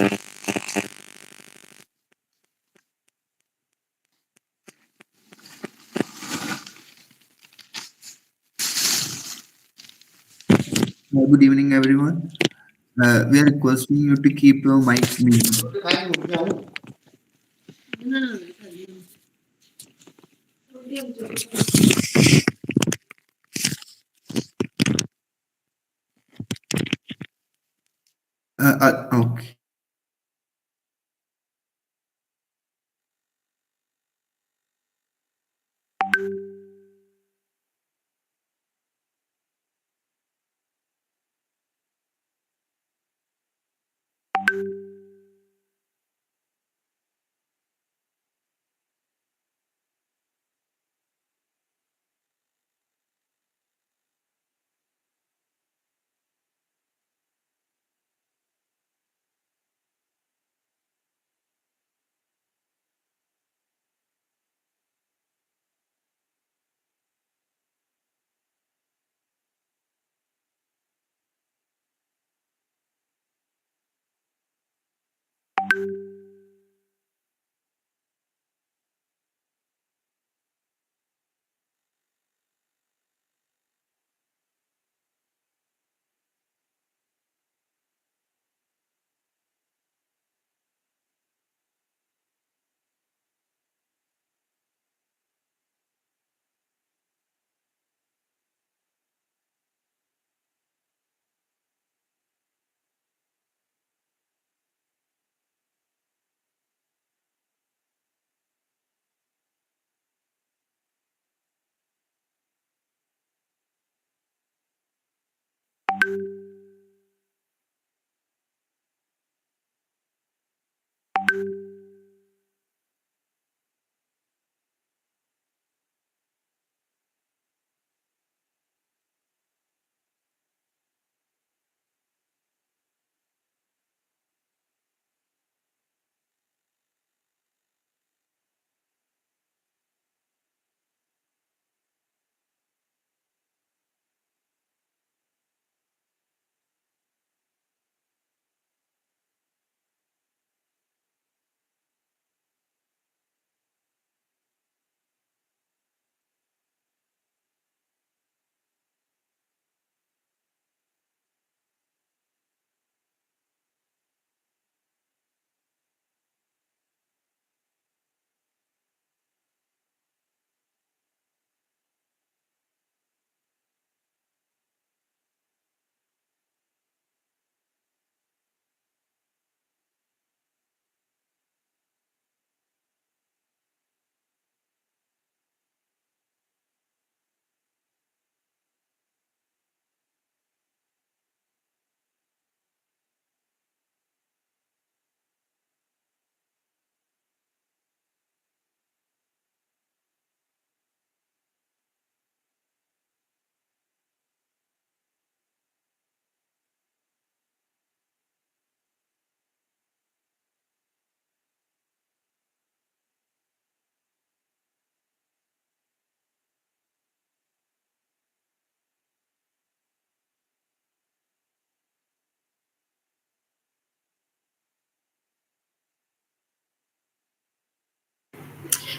Good evening, everyone. We are requesting you to keep your mics muted. Okay.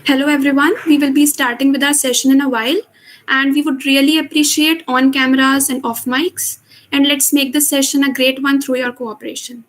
Hello, everyone. We will be starting with our session in a while, and we would really appreciate on cameras and off mics. And let's make this session a great one through your cooperation.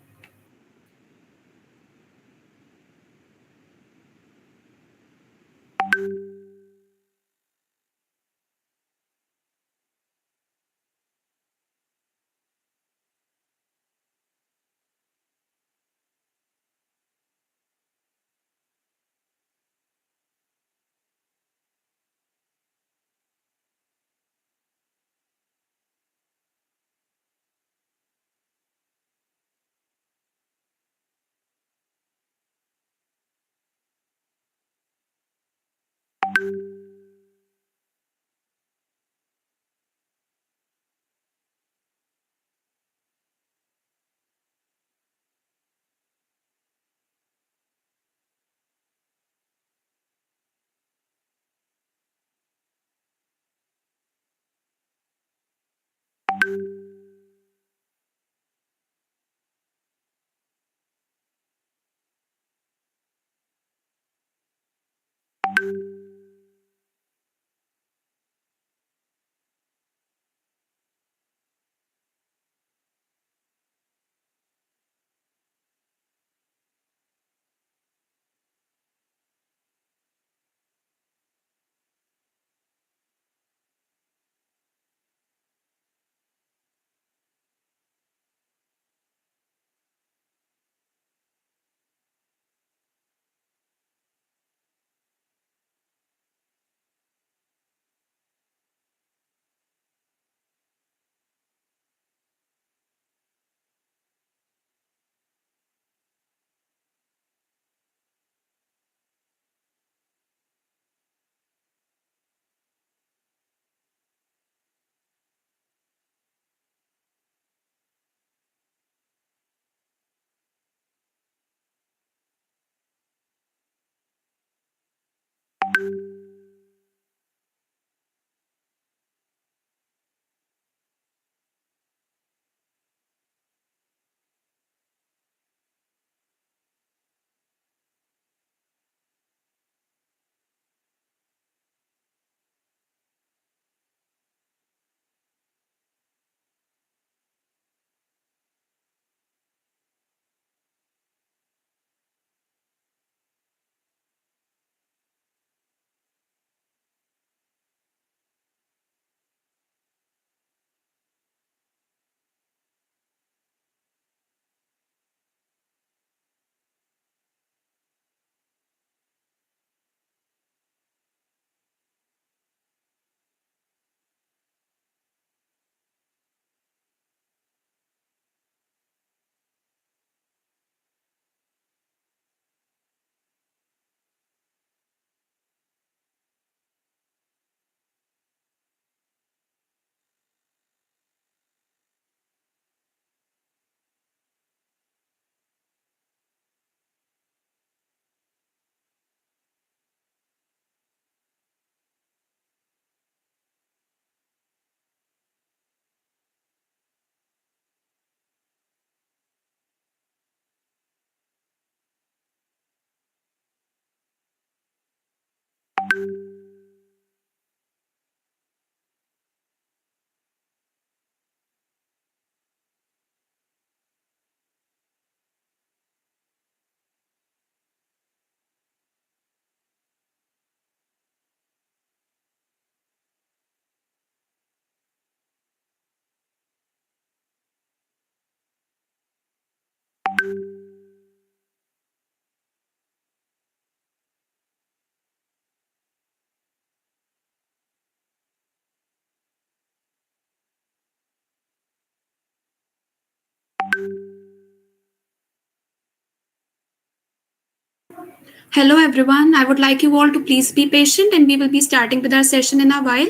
Hello everyone, I would like you all to please be patient and we will be starting with our session in a while.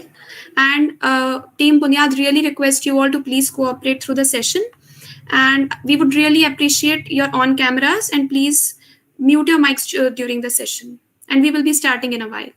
And Team Bunyad really request you all to please cooperate through the session. And we would really appreciate your on cameras and please mute your mics during the session. And we will be starting in a while.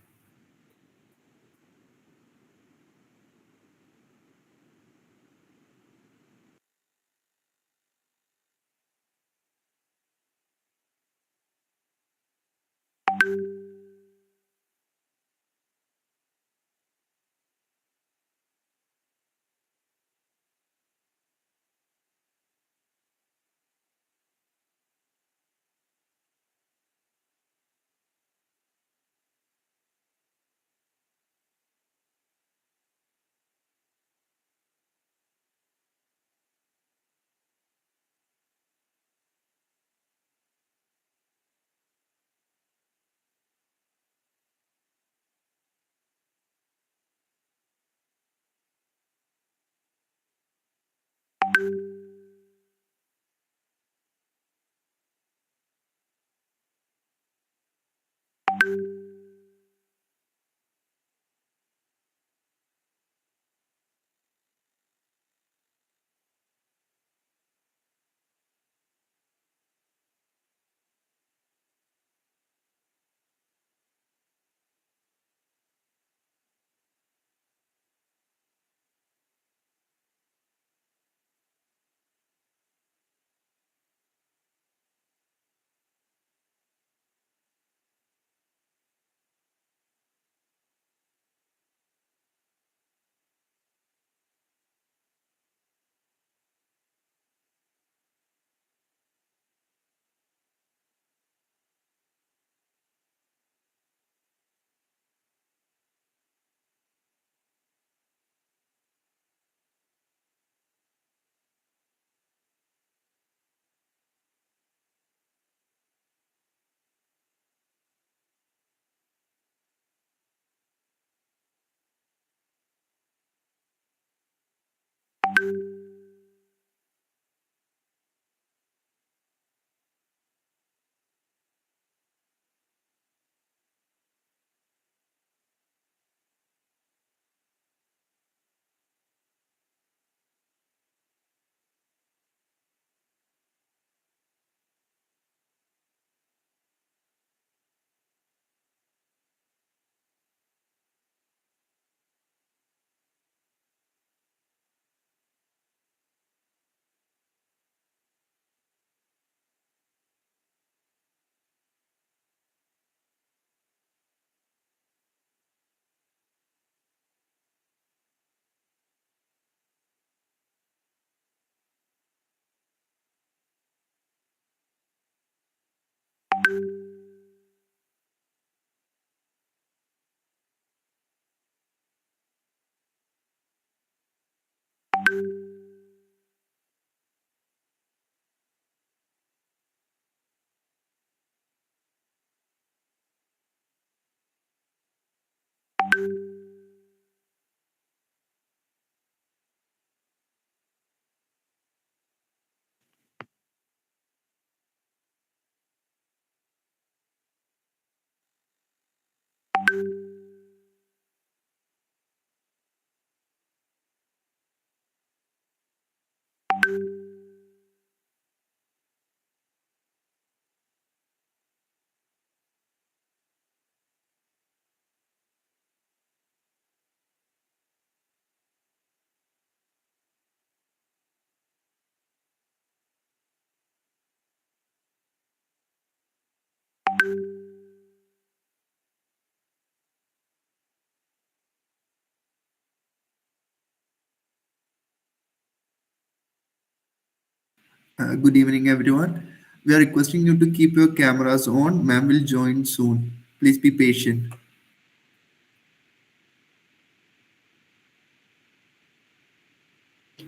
Good evening, everyone. We are requesting you to keep your cameras on. Ma'am will join soon. Please be patient.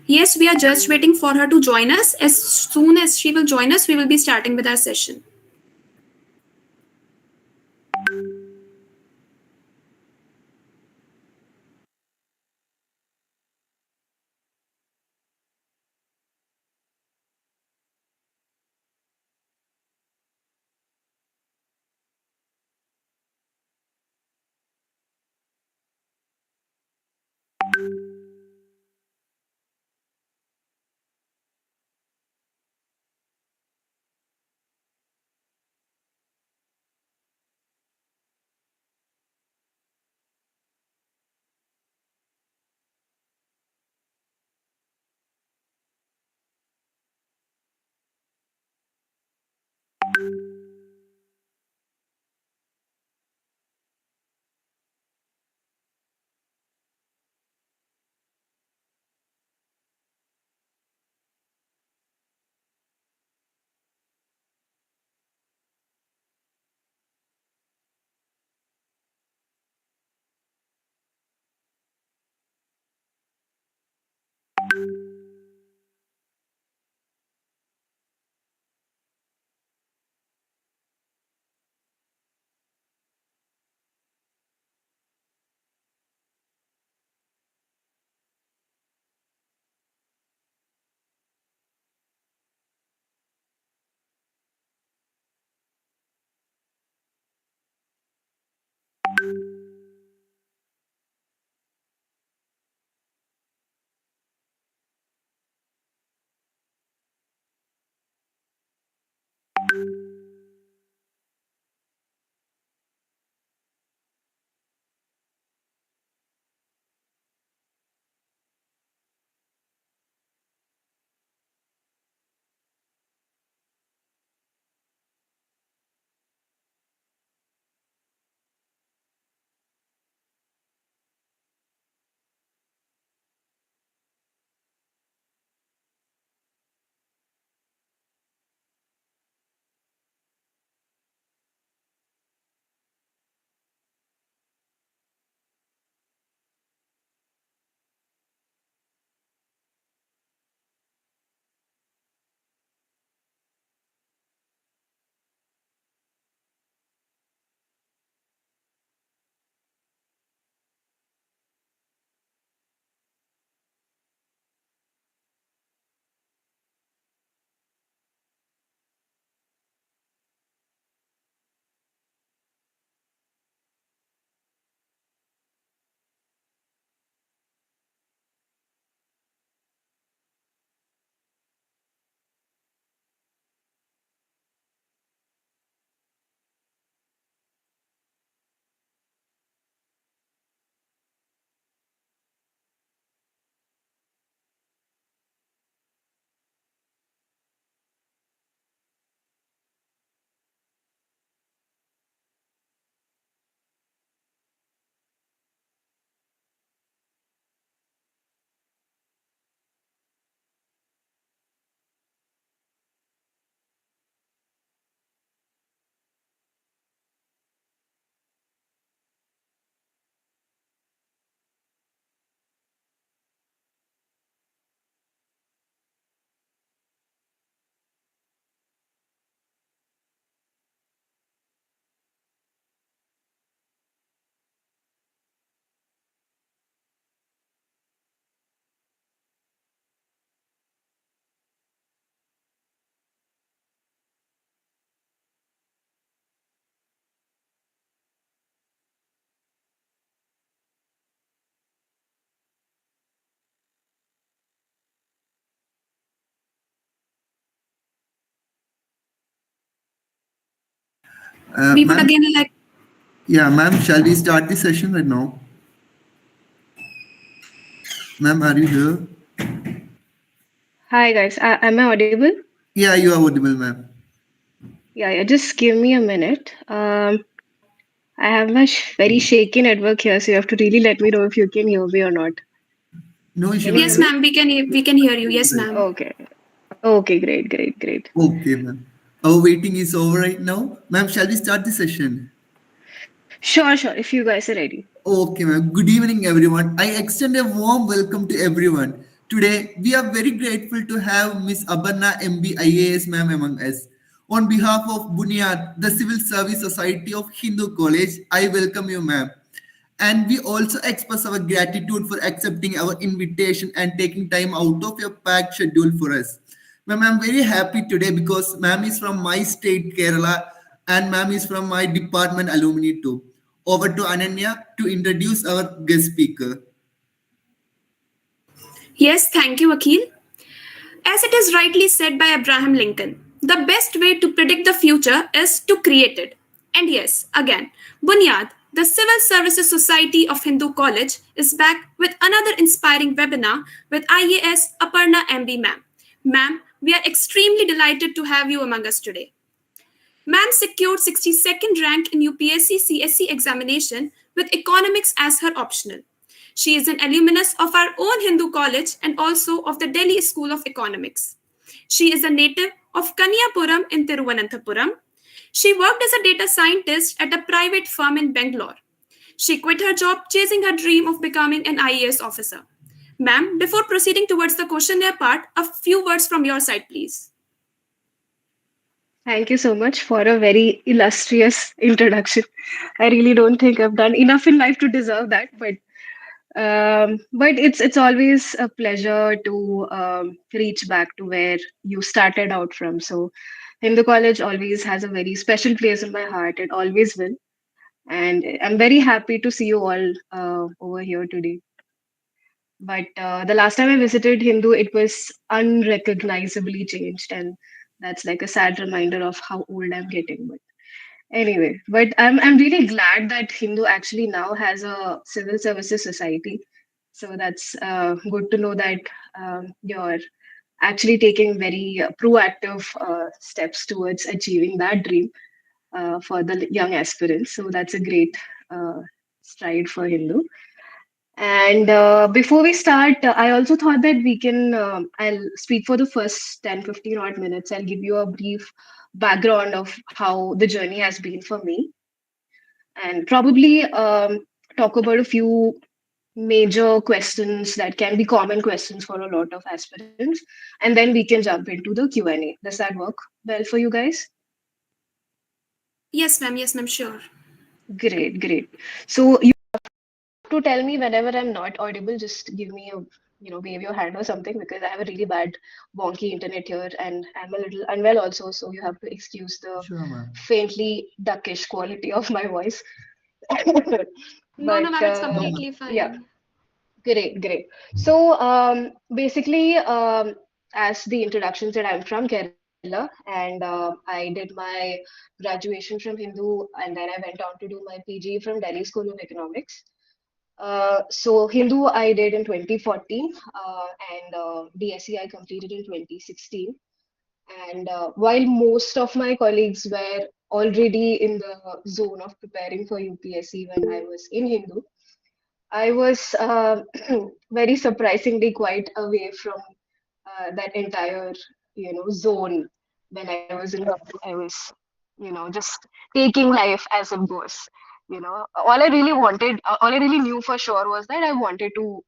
Yes, we are just waiting for her to join us. As soon as she will join us, we will be starting with our session. We would Ma'am, again like yeah, ma'am, shall we start the session right now? Ma'am, are you here? Hi guys, am I audible? Yeah, you are audible, ma'am. Yeah, just give me a minute. I have my very shaky network here, so you have to really let me know if you can hear me or not. No issue, Can you ma'am. hear yes, me? ma'am. We can hear you. Yes, Right. ma'am. Okay. Okay, great, great, great. Okay, ma'am. Our waiting is over right now. Ma'am, shall we start the session? Sure, sure. If you guys are ready. Okay, ma'am. Good evening, everyone. I extend a warm welcome to everyone. Today, we are very grateful to have Miss Aparna MB IAS ma'am among us. On behalf of Bunyad, the Civil Service Society of Hindu College, I welcome you, ma'am. And we also express our gratitude for accepting our invitation and taking time out of your packed schedule for us. Ma'am, I'm very happy today because ma'am is from my state, Kerala, and ma'am is from my department, Alumini too. Over to Ananya to introduce our guest speaker. Yes, thank you, Akhil. As it is rightly said by Abraham Lincoln, the best way to predict the future is to create it. And yes, again, Bunyad, the Civil Services Society of Hindu College, is back with another inspiring webinar with IAS Aparna MB Ma'am. Ma'am, we are extremely delighted to have you among us today. Ma'am secured 62nd rank in UPSC CSC examination with economics as her optional. She is an alumnus of our own Hindu college and also of the Delhi School of Economics. She is a native of Kanyapuram in Tiruvananthapuram. She worked as a data scientist at a private firm in Bangalore. She quit her job chasing her dream of becoming an IAS officer. Ma'am, before proceeding towards the questionnaire part, a few words from your side, please. Thank you so much for a very illustrious introduction. I really don't think I've done enough in life to deserve that, but it's always a pleasure to reach back to where you started out from. So, Hindu College always has a very special place in my heart. It always will, and I'm very happy to see you all over here today. But the last time I visited Hindu, it was unrecognizably changed, and that's like a sad reminder of how old I'm getting. But anyway, but I'm really glad that Hindu actually now has a civil services society. So that's good to know that you're actually taking very proactive steps towards achieving that dream for the young aspirants. So that's a great uh, stride for Hindu. And before we start, I also thought that we can, I'll speak for the first 10, 15 odd minutes. I'll give you a brief background of how the journey has been for me and probably talk about a few major questions that can be common questions for a lot of aspirants. And then we can jump into the Q&A. Does that work well for you guys? Yes, ma'am, sure. Great, great. So to tell me whenever I'm not audible, just give me a wave your hand or something because I have a really bad wonky internet here and I'm a little unwell also, so you have to excuse the Sure, ma'am. faintly duckish quality of my voice. No, no, But ma'am, it's No, completely ma'am. yeah, fine. great, great. So basically, as the introduction said, I'm from Kerala and I did my graduation from Hindu and then I went on to do my PG from Delhi School of Economics. So Hindu I did in 2014 and DSE I completed in 2016. And while most of my colleagues were already in the zone of preparing for UPSC when I was in Hindu, I was very surprisingly quite away from that entire, zone when I was in Hindu. I was, just taking life as it goes. All I really knew for sure was that I wanted to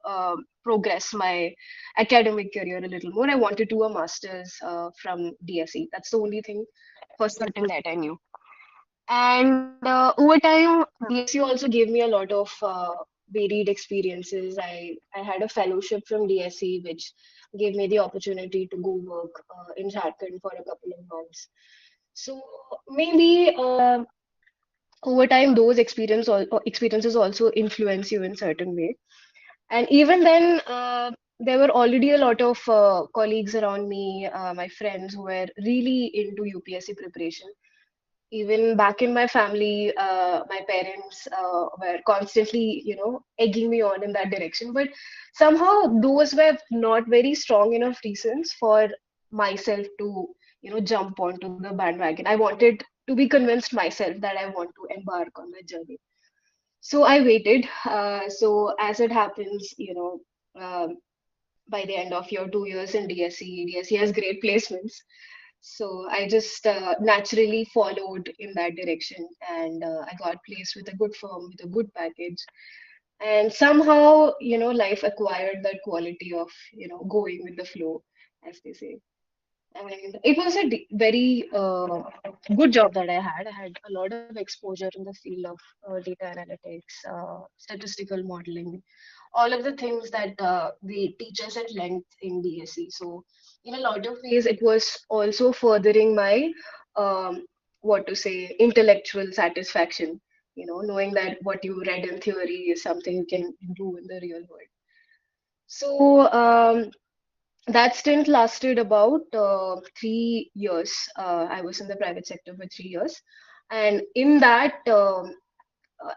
progress my academic career a little more. I wanted to do a master's from DSE. That's the only thing for certain that I knew. And over time, DSU also gave me a lot of varied experiences. I had a fellowship from DSE, which gave me the opportunity to go work in Jharkhand for a couple of months. So maybe over time, those experiences also influence you in certain way. And even then, there were already a lot of colleagues around me, my friends who were really into UPSC preparation. Even back in my family, my parents were constantly, egging me on in that direction. But somehow those were not very strong enough reasons for myself to, jump onto the bandwagon. I wanted to be convinced myself that I want to embark on that journey. So I waited. So as it happens, um, by the end of your 2 years in DSE. DSE has great placements. So I just naturally followed in that direction, and I got placed with a good firm with a good package. And somehow, life acquired that quality of, going with the flow, as they say. And it was a very good job that I had. I had a lot of exposure in the field of data analytics, statistical modeling, all of the things that the teachers at length in DSE. So, in a lot of ways, it was also furthering my, um, what to say, intellectual satisfaction. Knowing that what you read in theory is something you can do in the real world. So, that stint lasted about 3 years. I was in the private sector for 3 years. And in that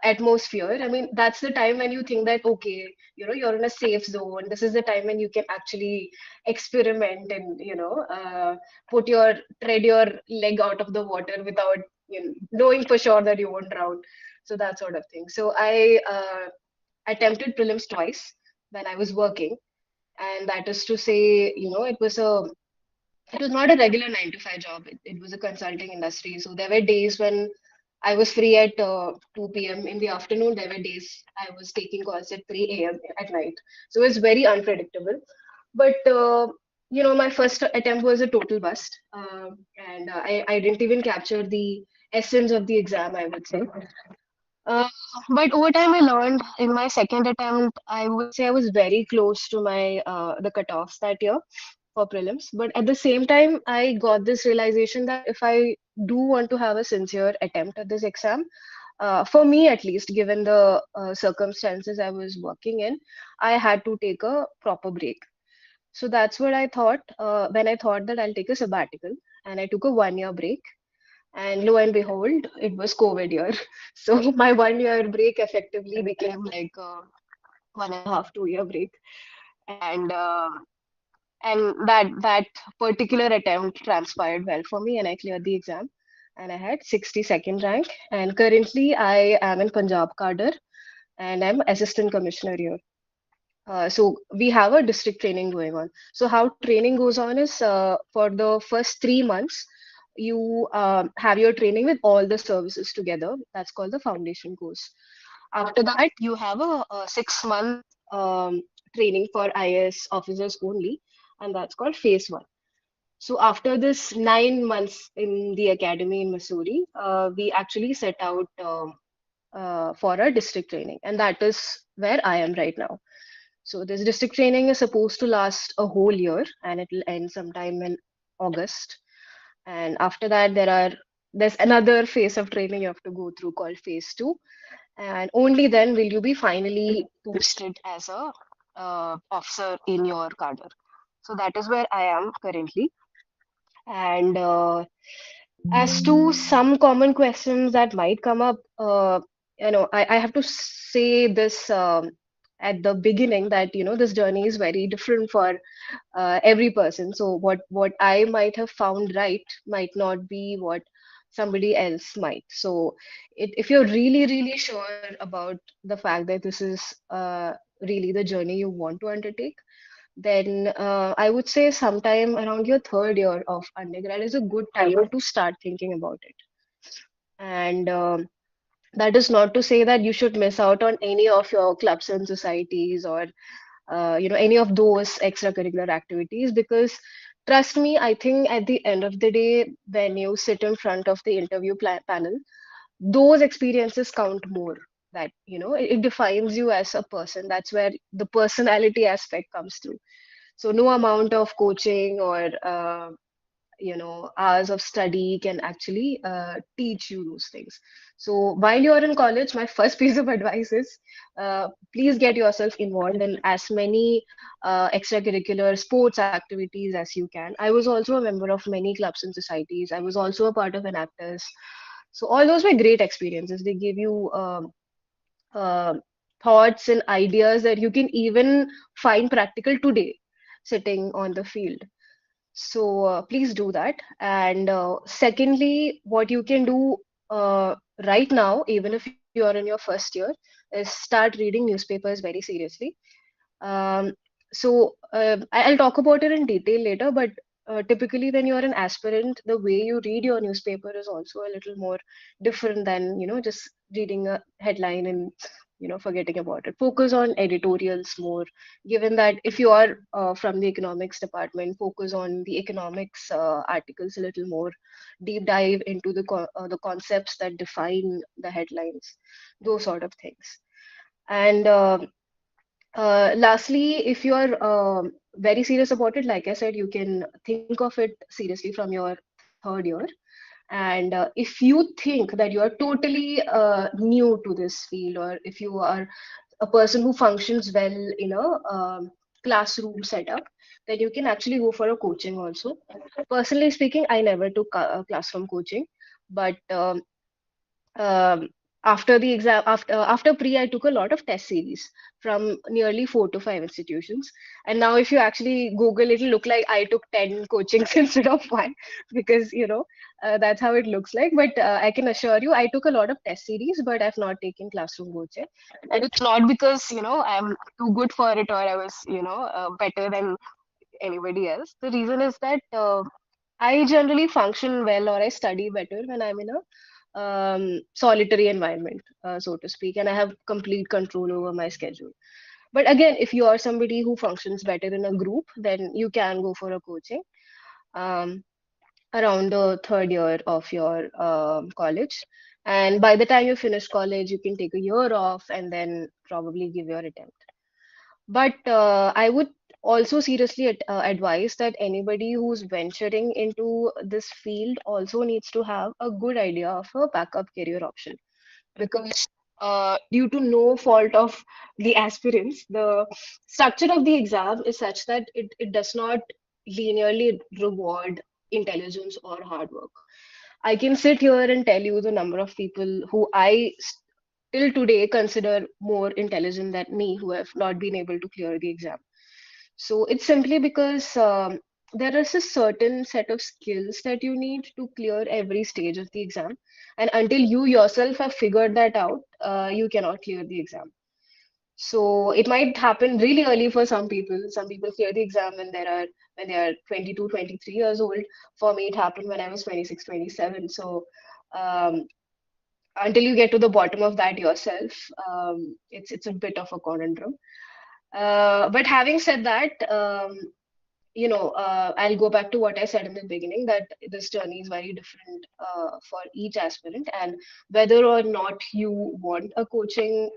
atmosphere, I mean, that's the time when you think that, okay, you're in a safe zone. This is the time when you can actually experiment and, tread your leg out of the water without, knowing for sure that you won't drown. So that sort of thing. So I attempted prelims twice when I was working, and that is to say, it was not a regular 9 to 5 job. It was a consulting industry. So there were days when I was free at 2 p.m. in the afternoon. There were days I was taking calls at 3 a.m. at night. So it was very unpredictable. But my first attempt was a total bust, and I didn't even capture the essence of the exam, I would say. Uh, but over time, I learned in my second attempt, I would say I was very close to my the cutoffs that year for prelims. But at the same time, I got this realization that if I do want to have a sincere attempt at this exam, for me at least, given the circumstances I was working in, I had to take a proper break. So that's what I thought when I thought that I'll take a sabbatical, and I took a 1 year break, and lo and behold, it was COVID year. So my 1 year break effectively became like a 1.5, 2 year break. And that particular attempt transpired well for me, and I cleared the exam. And I had 62nd rank. And currently I am in Punjab Cadre, and I'm assistant commissioner here. So we have a district training going on. So how training goes on is for the first 3 months, you have your training with all the services together. That's called the foundation course. After that, you have a 6 month training for IAS officers only, and that's called phase one. So after this 9 months in the academy in Missouri, we actually set out for a district training, and that is where I am right now. So this district training is supposed to last a whole year, and it will end sometime in August. And after that, there's another phase of training you have to go through called phase two, and only then will you be finally posted as a officer in your cadre. So that is where I am currently. And as to some common questions that might come up, I have to say this at the beginning that this journey is very different for every person. So what I might have found right might not be what somebody else might. So if you're really really sure about the fact that this is really the journey you want to undertake, then I would say sometime around your third year of undergrad is a good time to start thinking about it. And that is not to say that you should miss out on any of your clubs and societies, or any of those extracurricular activities, because trust me, I think at the end of the day, when you sit in front of the interview panel, those experiences count more. That it defines you as a person. That's where the personality aspect comes through. So no amount of coaching or hours of study can actually teach you those things. So while you're in college, my first piece of advice is please get yourself involved in as many extracurricular sports activities as you can. I was also a member of many clubs and societies. I was also a part of an actors. So all those were great experiences. They give you uh, thoughts and ideas that you can even find practical today sitting on the field. So please do that. And secondly, what you can do right now, even if you're in your first year, is start reading newspapers very seriously. Um, I'll talk about it in detail later, but typically when you're an aspirant, the way you read your newspaper is also a little more different than, just reading a headline and, forgetting about it. Focus on editorials more, given that if you are from the economics department, focus on the economics articles a little more, deep dive into the concepts that define the headlines, those sort of things. And lastly, if you are very serious about it, like I said, you can think of it seriously from your third year. And if you think that you are totally new to this field, or if you are a person who functions well in a classroom setup, then you can actually go for a coaching also. Personally speaking, I never took classroom coaching, but um, after the exam, after pre, I took a lot of test series from nearly 4 to 5 institutions. And now, if you actually Google, it'll look like I took 10 coachings instead of one, because that's how it looks like. But I can assure you, I took a lot of test series, but I've not taken classroom coaching. And it's not because I'm too good for it, or I was better than anybody else. The reason is that I generally function well, or I study better when I'm in a solitary environment, so to speak, and I have complete control over my schedule. But again, if you are somebody who functions better in a group, then you can go for a coaching um, around the third year of your college. And by the time you finish college, you can take a year off and then probably give your attempt. But I would also seriously advise that anybody who's venturing into this field also needs to have a good idea of a backup career option, because due to no fault of the aspirants, the structure of the exam is such that it does not linearly reward intelligence or hard work. I can sit here and tell you the number of people who till today consider more intelligent than me, who have not been able to clear the exam. So it's simply because there is a certain set of skills that you need to clear every stage of the exam. And until you yourself have figured that out, you cannot clear the exam. So it might happen really early for some people. Some people clear the exam when they are 22, 23 years old. For me, it happened when I was 26, 27. So um, until you get to the bottom of that yourself, it's a bit of a conundrum. But having said that, I'll go back to what I said in the beginning, that this journey is very different for each aspirant, and whether or not you want a coaching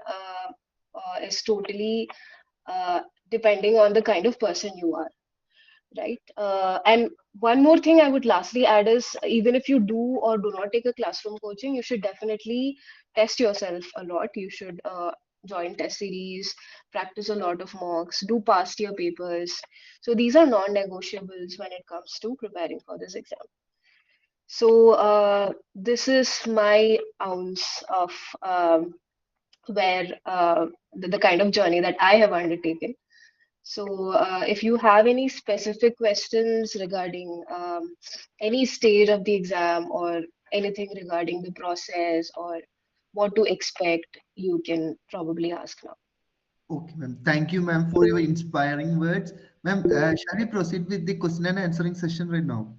is totally depending on the kind of person you are, right? And one more thing I would lastly add is, even if you do or do not take a classroom coaching, you should definitely test yourself a lot. You should join test series, practice a lot of mocks, do past year papers. So these are non-negotiables when it comes to preparing for this exam. So this is my ounce of where the kind of journey that I have undertaken. So, if you have any specific questions regarding any stage of the exam, or anything regarding the process, or what to expect, you can probably ask now. Okay, ma'am. Thank you, ma'am, for your inspiring words. Ma'am, shall we proceed with the question and answering session right now?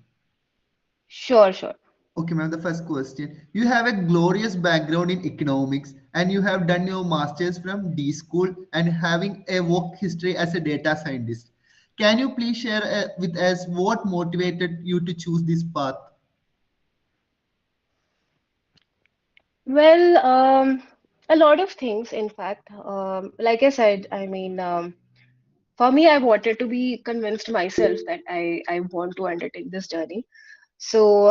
Sure, sure. Okay, ma'am, the first question. You have a glorious background in economics and you have done your master's from D School and having a work history as a data scientist. Can you please share with us what motivated you to choose this path? Well, a lot of things, in fact. Like I said, I mean, for me, I wanted to be convinced myself that I want to undertake this journey. So,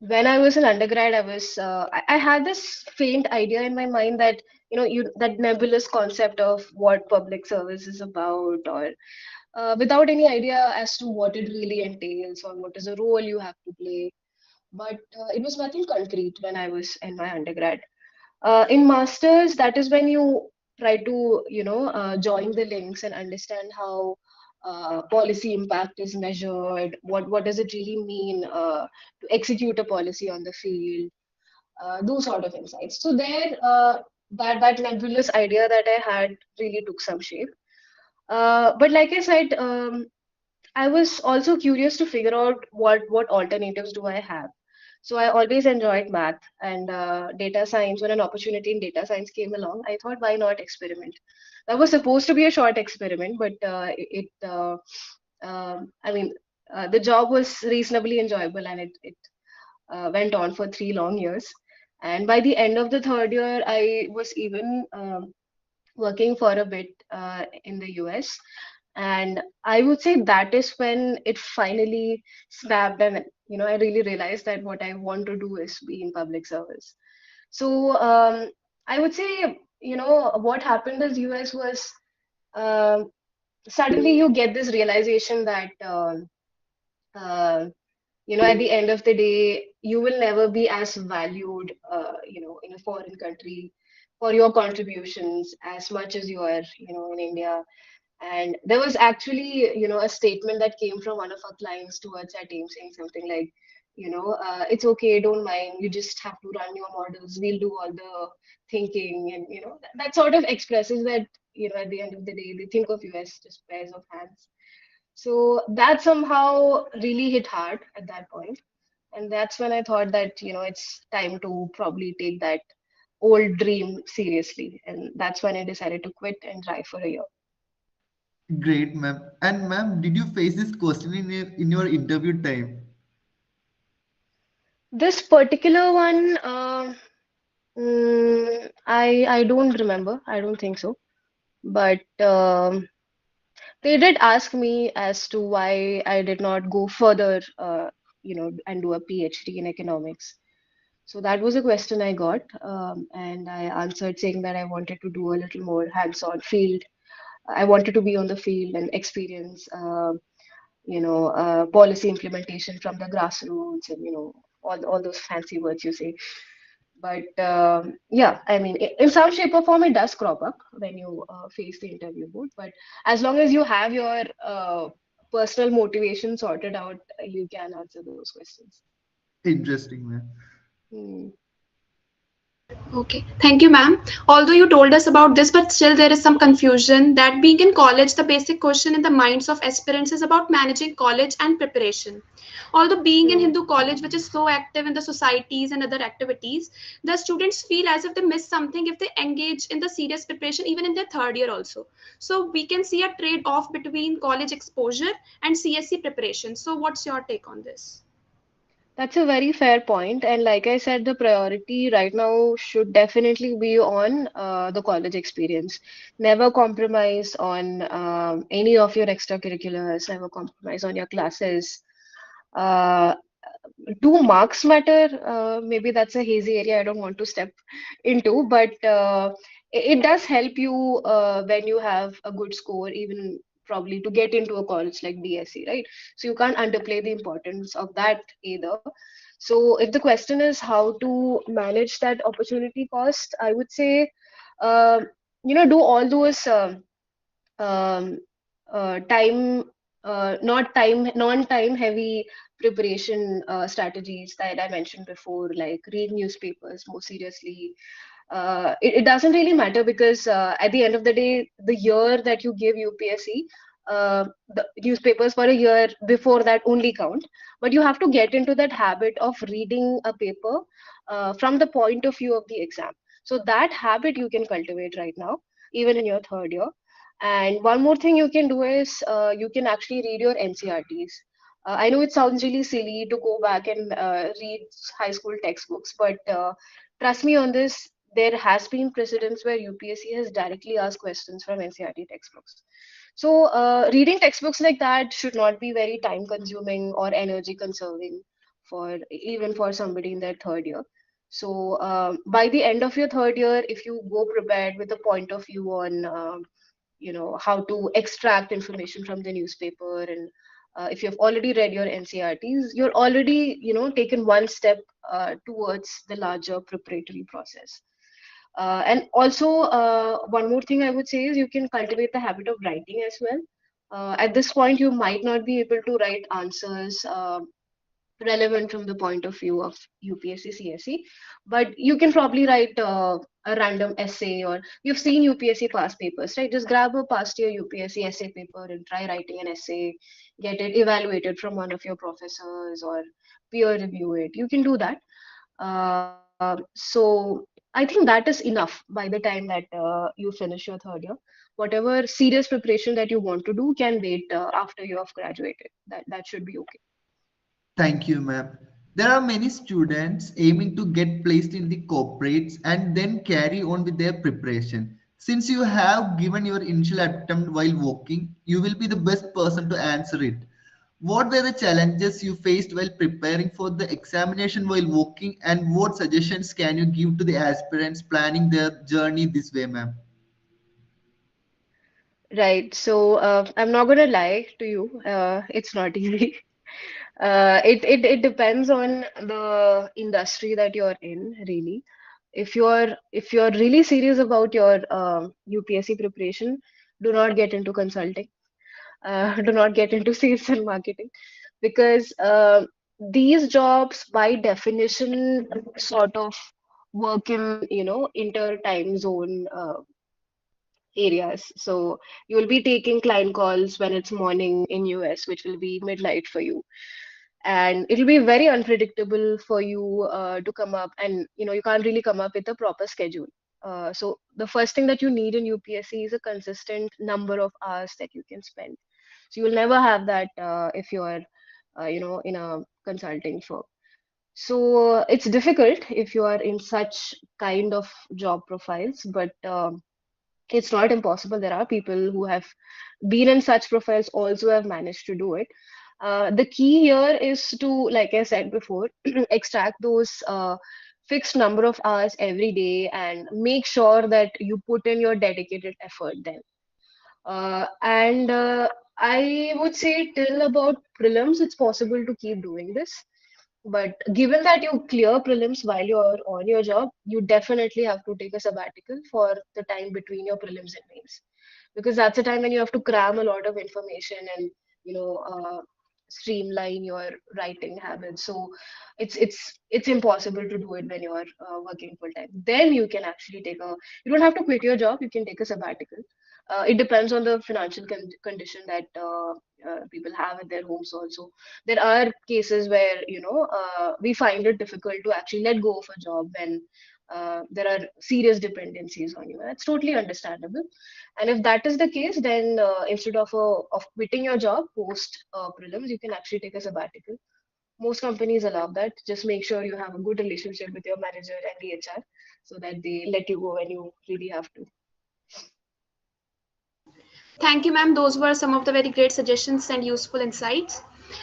when I was an undergrad, I had this faint idea in my mind that that nebulous concept of what public service is about, or without any idea as to what it really entails, or what is the role you have to play. But it was nothing concrete when I was in my undergrad. In masters, that is when you try to join the links and understand how policy impact is measured. What does it really mean to execute a policy on the field? Those sort of insights. So there, that nebulous idea that I had really took some shape. But like I said, I was also curious to figure out what alternatives do I have. So I always enjoyed math and data science. When an opportunity in data science came along, I thought, why not experiment? That was supposed to be a short experiment, but I mean, the job was reasonably enjoyable, and it went on for 3 long years. And by the end of the third year, I was even working for a bit in the US. And I would say that is when it finally snapped, and I really realized that what I want to do is be in public service. So I would say, what happened in US was um suddenly you get this realization that uh, at the end of the day, you will never be as valued, in a foreign country for your contributions as much as you are, in India. And there was actually, a statement that came from one of our clients towards our team saying something like, it's okay, don't mind, you just have to run your models, we'll do all the thinking. And, that sort of expresses that, at the end of the day, they think of you as just pairs of hands. So that somehow really hit hard at that point. And that's when I thought that, it's time to probably take that old dream seriously. And that's when I decided to quit and try for a year. Great, ma'am. And ma'am, did you face this question in your interview time? This particular one, I don't remember. I don't think so. But they did ask me as to why I did not go further, and do a PhD in economics. So that was a question I got, and I answered saying that I wanted to do a little more hands-on field. I wanted to be on the field and experience, policy implementation from the grassroots, and all those fancy words you say. But yeah, I mean, in some shape or form, it does crop up when you face the interview board. But as long as you have your personal motivation sorted out, you can answer those questions. Interesting, ma'am. Hmm. Okay, thank you, ma'am. Although you told us about this, but still there is some confusion that being in college, the basic question in the minds of aspirants is about managing college and preparation. Although being in Hmm. Hindu college, which is so active in the societies and other activities, the students feel as if they miss something if they engage in the serious preparation even in their third year also. So we can see a trade off between college exposure and CSC preparation. So what's your take on this? That's a very fair point. And like I said, the priority right now should definitely be on the college experience. Never compromise on any of your extracurriculars, never compromise on your classes. Uh, do marks matter? Maybe that's a hazy area I don't want to step into, but it does help you when you have a good score, even probably to get into a college like BSc, right? So you can't underplay the importance of that either. So if the question is how to manage that opportunity cost, I would say, uh, do all those um, time non-time heavy preparation strategies that I mentioned before, like read newspapers more seriously. It doesn't really matter because at the end of the day, the year that you give UPSC, the newspapers for a year before that only count. But you have to get into that habit of reading a paper from the point of view of the exam. So that habit you can cultivate right now, even in your third year. And one more thing you can do is you can actually read your NCRTs. I know it sounds really silly to go back and read high school textbooks, but trust me on this, there has been precedents where UPSC has directly asked questions from NCRT textbooks. So reading textbooks like that should not be very time consuming or energy conserving for even for somebody in their third year. So by the end of your third year, if you go prepared with a point of view on how to extract information from the newspaper, and if you've already read your NCRTs, you're already taken one step towards the larger preparatory process. And also, one more thing I would say is you can cultivate the habit of writing as well. At this point, you might not be able to write answers relevant from the point of view of UPSC CSE, but you can probably write a random essay, or you've seen UPSC past papers, right? Just grab a past year UPSC essay paper and try writing an essay, get it evaluated from one of your professors or peer review it. You can do that. So I think that is enough by the time that you finish your third year. Whatever serious preparation that you want to do can wait after you have graduated. That should be okay. Thank you, ma'am. There are many students aiming to get placed in the corporates and then carry on with their preparation. Since you have given your initial attempt while working, you will be the best person to answer it. What were the challenges you faced while preparing for the examination while working, and what suggestions can you give to the aspirants planning their journey this way, ma'am? Right. So I'm not gonna lie to you. It's not easy. It depends on the industry that you're in, really. If you're really serious about your UPSC preparation, do not get into consulting. Do not get into sales and marketing, because these jobs, by definition, sort of work in, inter time zone areas. So you will be taking client calls when it's morning in US, which will be midnight for you, and it'll be very unpredictable for you to come up, and you can't really come up with a proper schedule. So the first thing that you need in UPSC is a consistent number of hours that you can spend. So you will never have that if you are in a consulting firm. So it's difficult if you are in such kind of job profiles, but it's not impossible. There are people who have been in such profiles also have managed to do it. The key here is to, like I said before, extract those fixed number of hours every day and make sure that you put in your dedicated effort then. And I would say till about prelims, it's possible to keep doing this. But given that you clear prelims while you're on your job, you definitely have to take a sabbatical for the time between your prelims and mains, because that's a time when you have to cram a lot of information and you know uh, streamline your writing habits. So it's impossible to do it when you're working full time. Then you can actually you don't have to quit your job. You can take a sabbatical. It depends on the financial condition that people have at their homes also. There are cases where we find it difficult to actually let go of a job when there are serious dependencies on you. That's totally understandable. And if that is the case, then instead of quitting your job post prelims, you can actually take a sabbatical. Most companies allow that. Just make sure you have a good relationship with your manager and the HR so that they let you go when you really have to. Thank you, ma'am. Those were some of the very great suggestions and useful insights.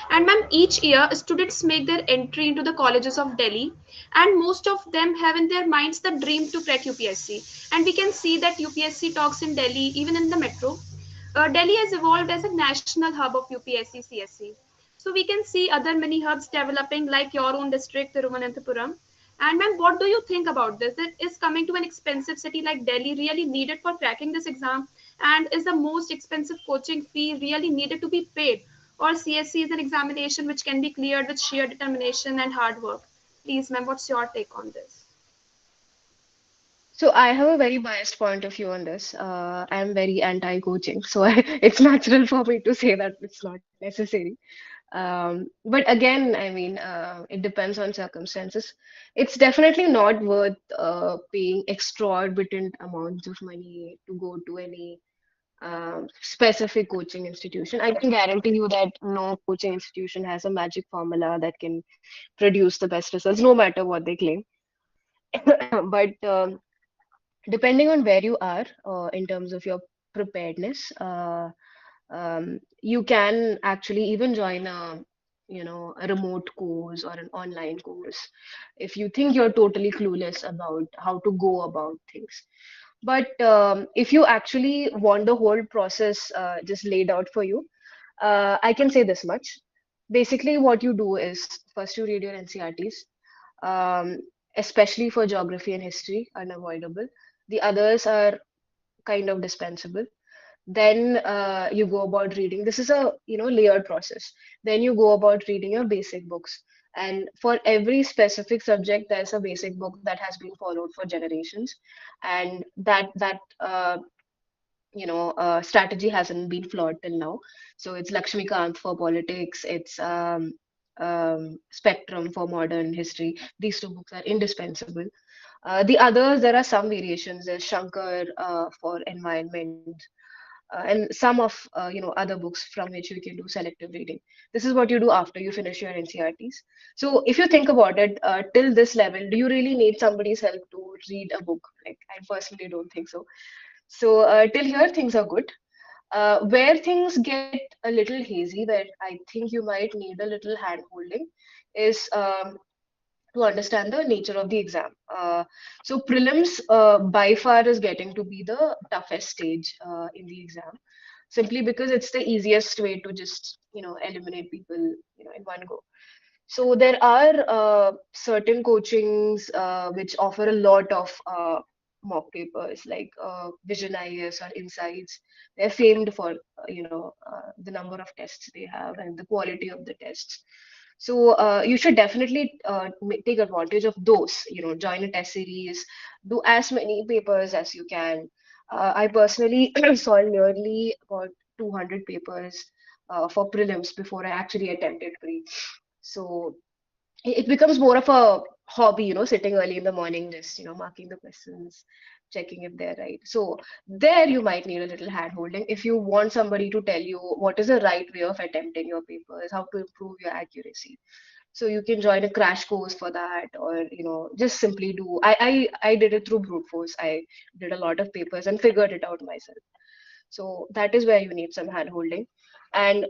And ma'am, each year students make their entry into the colleges of Delhi, and most of them have in their minds the dream to crack UPSC. And we can see that UPSC talks in Delhi, even in the metro. Delhi has evolved as a national hub of UPSC CSC. So we can see other mini hubs developing, like your own district, Thiruvananthapuram. And ma'am, what do you think about this? Is coming to an expensive city like Delhi really needed for cracking this exam? And is the most expensive coaching fee really needed to be paid? Or CSC is an examination which can be cleared with sheer determination and hard work? Please, ma'am, what's your take on this? So I have a very biased point of view on this. I'm very anti-coaching, so it's natural for me to say that it's not necessary. But again, I mean, it depends on circumstances. It's definitely not worth paying exorbitant amounts of money to go to any specific coaching institution. I can guarantee you that no coaching institution has a magic formula that can produce the best results, no matter what they claim. But depending on where you are in terms of your preparedness, you can actually even join a remote course or an online course if you think you're totally clueless about how to go about things. But if you actually want the whole process just laid out for you, I can say this much. Basically, what you do is first you read your NCRTs, um, especially for geography and history, unavoidable. The others are kind of dispensable. Then you go about reading. This is a layered process. Then you go about reading your basic books, And for every specific subject, there's a basic book that has been followed for generations, and that strategy hasn't been flawed till now. So it's Lakshmikant for politics, it's Spectrum for modern history. These two books are indispensable. The others, there are some variations. There's Shankar for environment, and some of other books from which you can do selective reading. This is what you do after you finish your NCRTs. So if you think about it, till this level, do you really need somebody's help to read a book? Like, I personally don't think so. So till here, things are good. Where things get a little hazy, where I think you might need a little hand holding, is to understand the nature of the exam. So prelims by far is getting to be the toughest stage in the exam, simply because it's the easiest way to just eliminate people in one go. So there are certain coachings which offer a lot of mock papers like Vision IAS or Insights. They're famed for the number of tests they have and the quality of the tests. So you should definitely take advantage of those. Join a test series, do as many papers as you can. I personally saw nearly about 200 papers for prelims before I actually attempted pre. So it becomes more of a hobby, sitting early in the morning, just, marking the questions, checking if they're right. So there you might need a little hand holding if you want somebody to tell you what is the right way of attempting your papers, how to improve your accuracy. So you can join a crash course for that, or just simply do. I did it through brute force. I did a lot of papers and figured it out myself. So that is where you need some hand holding. And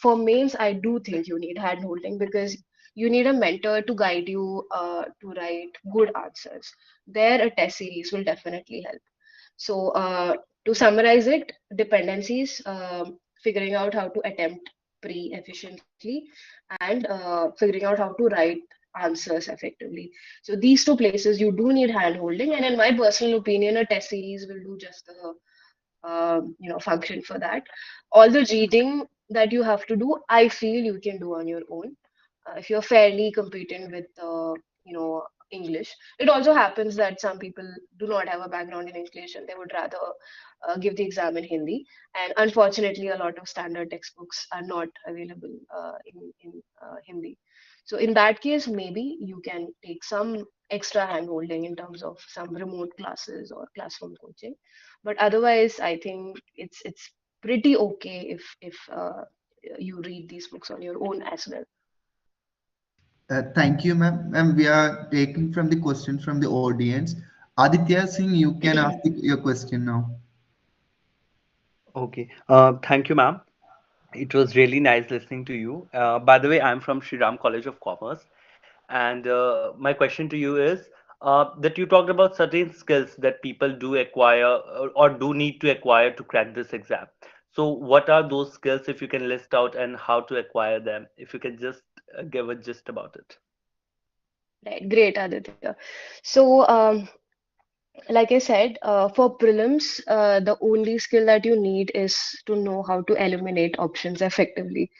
for mains, I do think you need hand holding because you need a mentor to guide you to write good answers. There, a test series will definitely help. So, to summarize it, dependencies, figuring out how to attempt pre efficiently, and figuring out how to write answers effectively. So, these two places you do need hand holding, and in my personal opinion, a test series will do just the function for that. All the reading that you have to do, I feel you can do on your own if you're fairly competent with English. It also happens that some people do not have a background in English and they would rather give the exam in Hindi. And unfortunately, a lot of standard textbooks are not available in Hindi. So in that case, maybe you can take some extra hand holding in terms of some remote classes or classroom coaching. But otherwise, I think it's pretty okay if you read these books on your own as well. Thank you, ma'am. Ma'am, we are taking from the question from the audience. Aditya Singh, you can ask your question now. Okay. Thank you, ma'am. It was really nice listening to you. By the way, I'm from Shriram College of Commerce, and my question to you is that you talked about certain skills that people do acquire or do need to acquire to crack this exam. So, what are those skills, if you can list out, and how to acquire them? If you can just give a gist about it. Right, great, Aditya. So, like I said, for prelims, the only skill that you need is to know how to eliminate options effectively.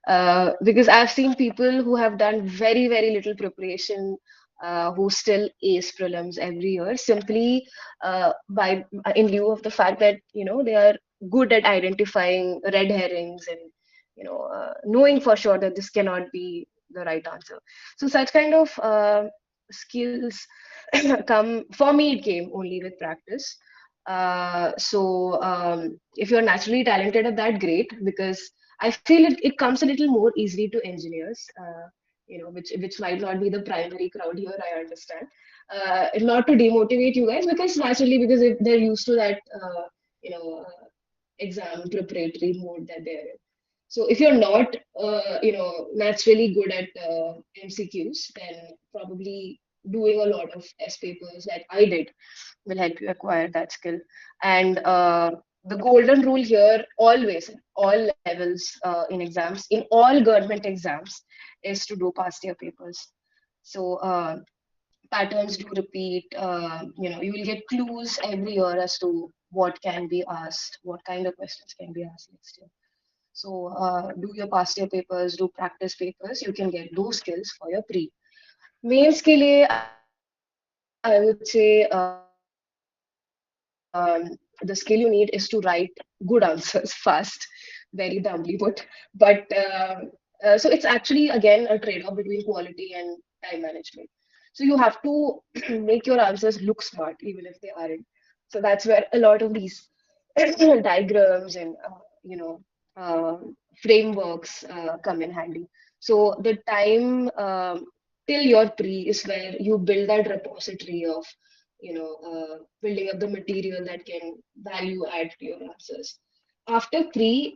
Because I've seen people who have done very, very little preparation, who still ace prelims every year simply by in lieu of the fact that they are good at identifying red herrings and knowing for sure that this cannot be the right answer. So such kind of skills come for me. It came only with practice. So if you're naturally talented at that, great, because I feel it comes a little more easily to engineers, which might not be the primary crowd here. I understand. Not to demotivate you guys, because naturally, because if they're used to that, you know, uh, exam preparatory mode that they're in. So if you're not, naturally good at MCQs, then probably doing a lot of test papers like I did will help you acquire that skill. And the golden rule here, always, all levels in exams, in all government exams, is to do past year papers. So patterns do repeat. You will get clues every year as to what can be asked, what kind of questions can be asked next year. So do your past year papers, do practice papers. You can get those skills for your pre. Mains के लिए I would say the skill you need is to write good answers fast, very dumbly put. But so it's actually again a trade-off between quality and time management. So you have to make your answers look smart, even if they aren't. So that's where a lot of these diagrams and frameworks come in handy. So the time till your pre is where you build that repository of building up the material that can value add to your answers. After pre,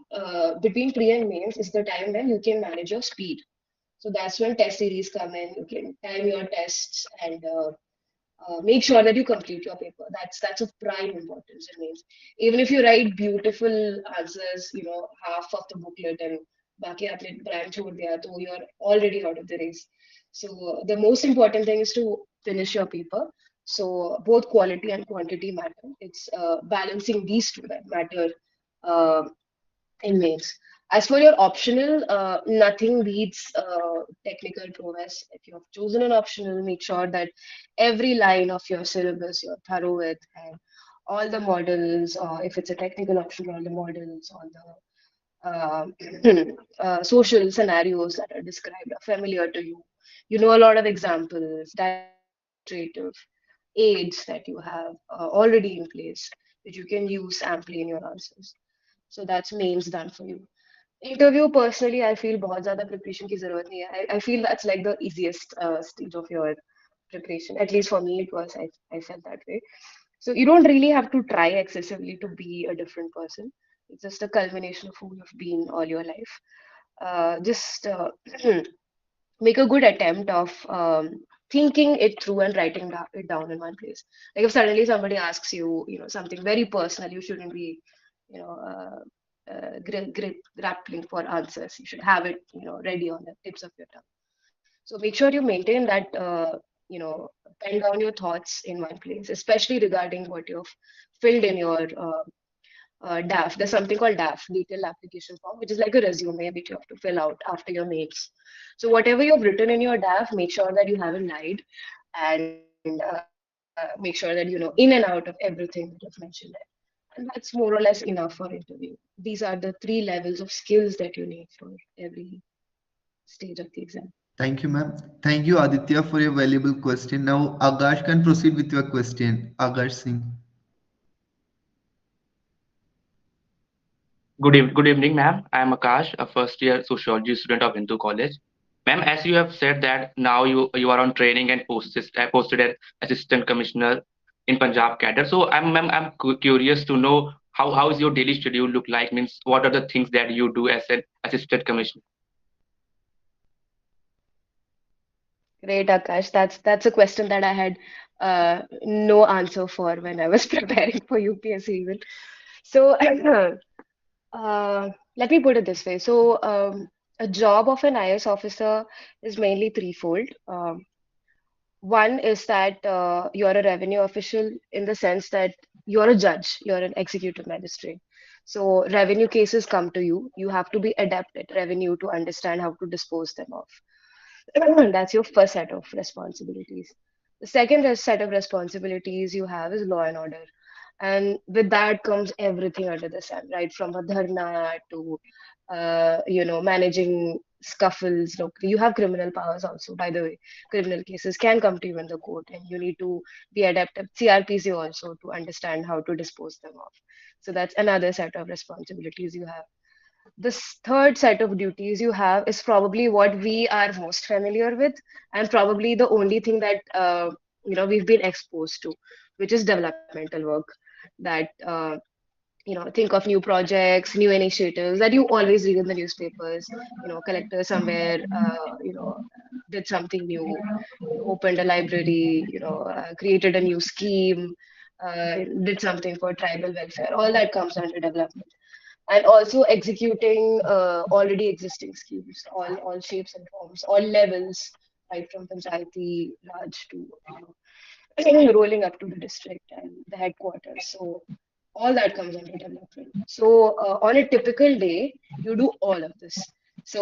between pre and mains is the time when you can manage your speed. So that's when test series come in. You can time your tests and make sure that you complete your paper. That's of prime importance. It means even if you write beautiful answers, half of the booklet and बाकी आपने brand छोड़ दिया, तो you're already out of the race. So the most important thing is to finish your paper. So both quality and quantity matter. It's balancing these two that matter uh, in mains. As for your optional, nothing beats technical prowess. If you have chosen an optional, make sure that every line of your syllabus you're thorough with, and all the models, or if it's a technical option, all the models, all the social scenarios that are described are familiar to you. You know a lot of examples, demonstrative aids that you have already in place, which you can use amply in your answers. So that's mains done for you. Interview personally, I feel बहुत ज़्यादा preparation की ज़रूरत नहीं है. I feel that's like the easiest stage of your preparation. At least for me, it was. I felt that way. So you don't really have to try excessively to be a different person. It's just a culmination of who you've been all your life. Just make a good attempt of thinking it through and writing it down in one place. Like if suddenly somebody asks you, something very personal, you shouldn't be, you know, grappling for answers. You should have it, ready on the tips of your tongue. So make sure you maintain that, pen down your thoughts in one place, especially regarding what you've filled in your DAF. There's something called DAF, detailed application form, which is like a resume which you have to fill out after your mails. So whatever you've written in your DAF, make sure that you haven't lied, and make sure that in and out of everything that you've mentioned there. And that's more or less enough for interview. These are the three levels of skills that you need for every stage of the exam. Thank you, ma'am. Thank you, Aditya, for your valuable question. Now, Agash can proceed with your question. Agash Singh. Good evening, ma'am. I am Akash, a first year sociology student of Hindu College. Ma'am, as you have said that now you are on training and posted as assistant commissioner in Punjab cadre. So I'm curious to know how is your daily schedule look like? Means what are the things that you do as an assistant commissioner? Great, Akash. That's a question that I had no answer for when I was preparing for UPSC even. So let me put it this way. So a job of an IAS officer is mainly threefold. One is that you're a revenue official in the sense that you're a judge, you're an executive magistrate. So revenue cases come to you. You have to be adept at revenue to understand how to dispose them of. That's your first set of responsibilities. The second set of responsibilities you have is law and order. And with that comes everything under the sun, right? From a dharna to, managing scuffles locally. You have criminal powers also, by the way. Criminal cases can come to you in the court, and you need to be adept at CRPC also to understand how to dispose them of. So that's another set of responsibilities you have. This third set of duties you have is probably what we are most familiar with, and probably the only thing that we've been exposed to, which is developmental work. That think of new projects, new initiatives that you always read in the newspapers. Collector somewhere did something new, opened a library, created a new scheme, did something for tribal welfare. All that comes under development, and also executing already existing schemes, all shapes and forms, all levels, right from Panchayati Raj to rolling up to the district and the headquarters. So all that comes under development. So on a typical day, You do all of this. So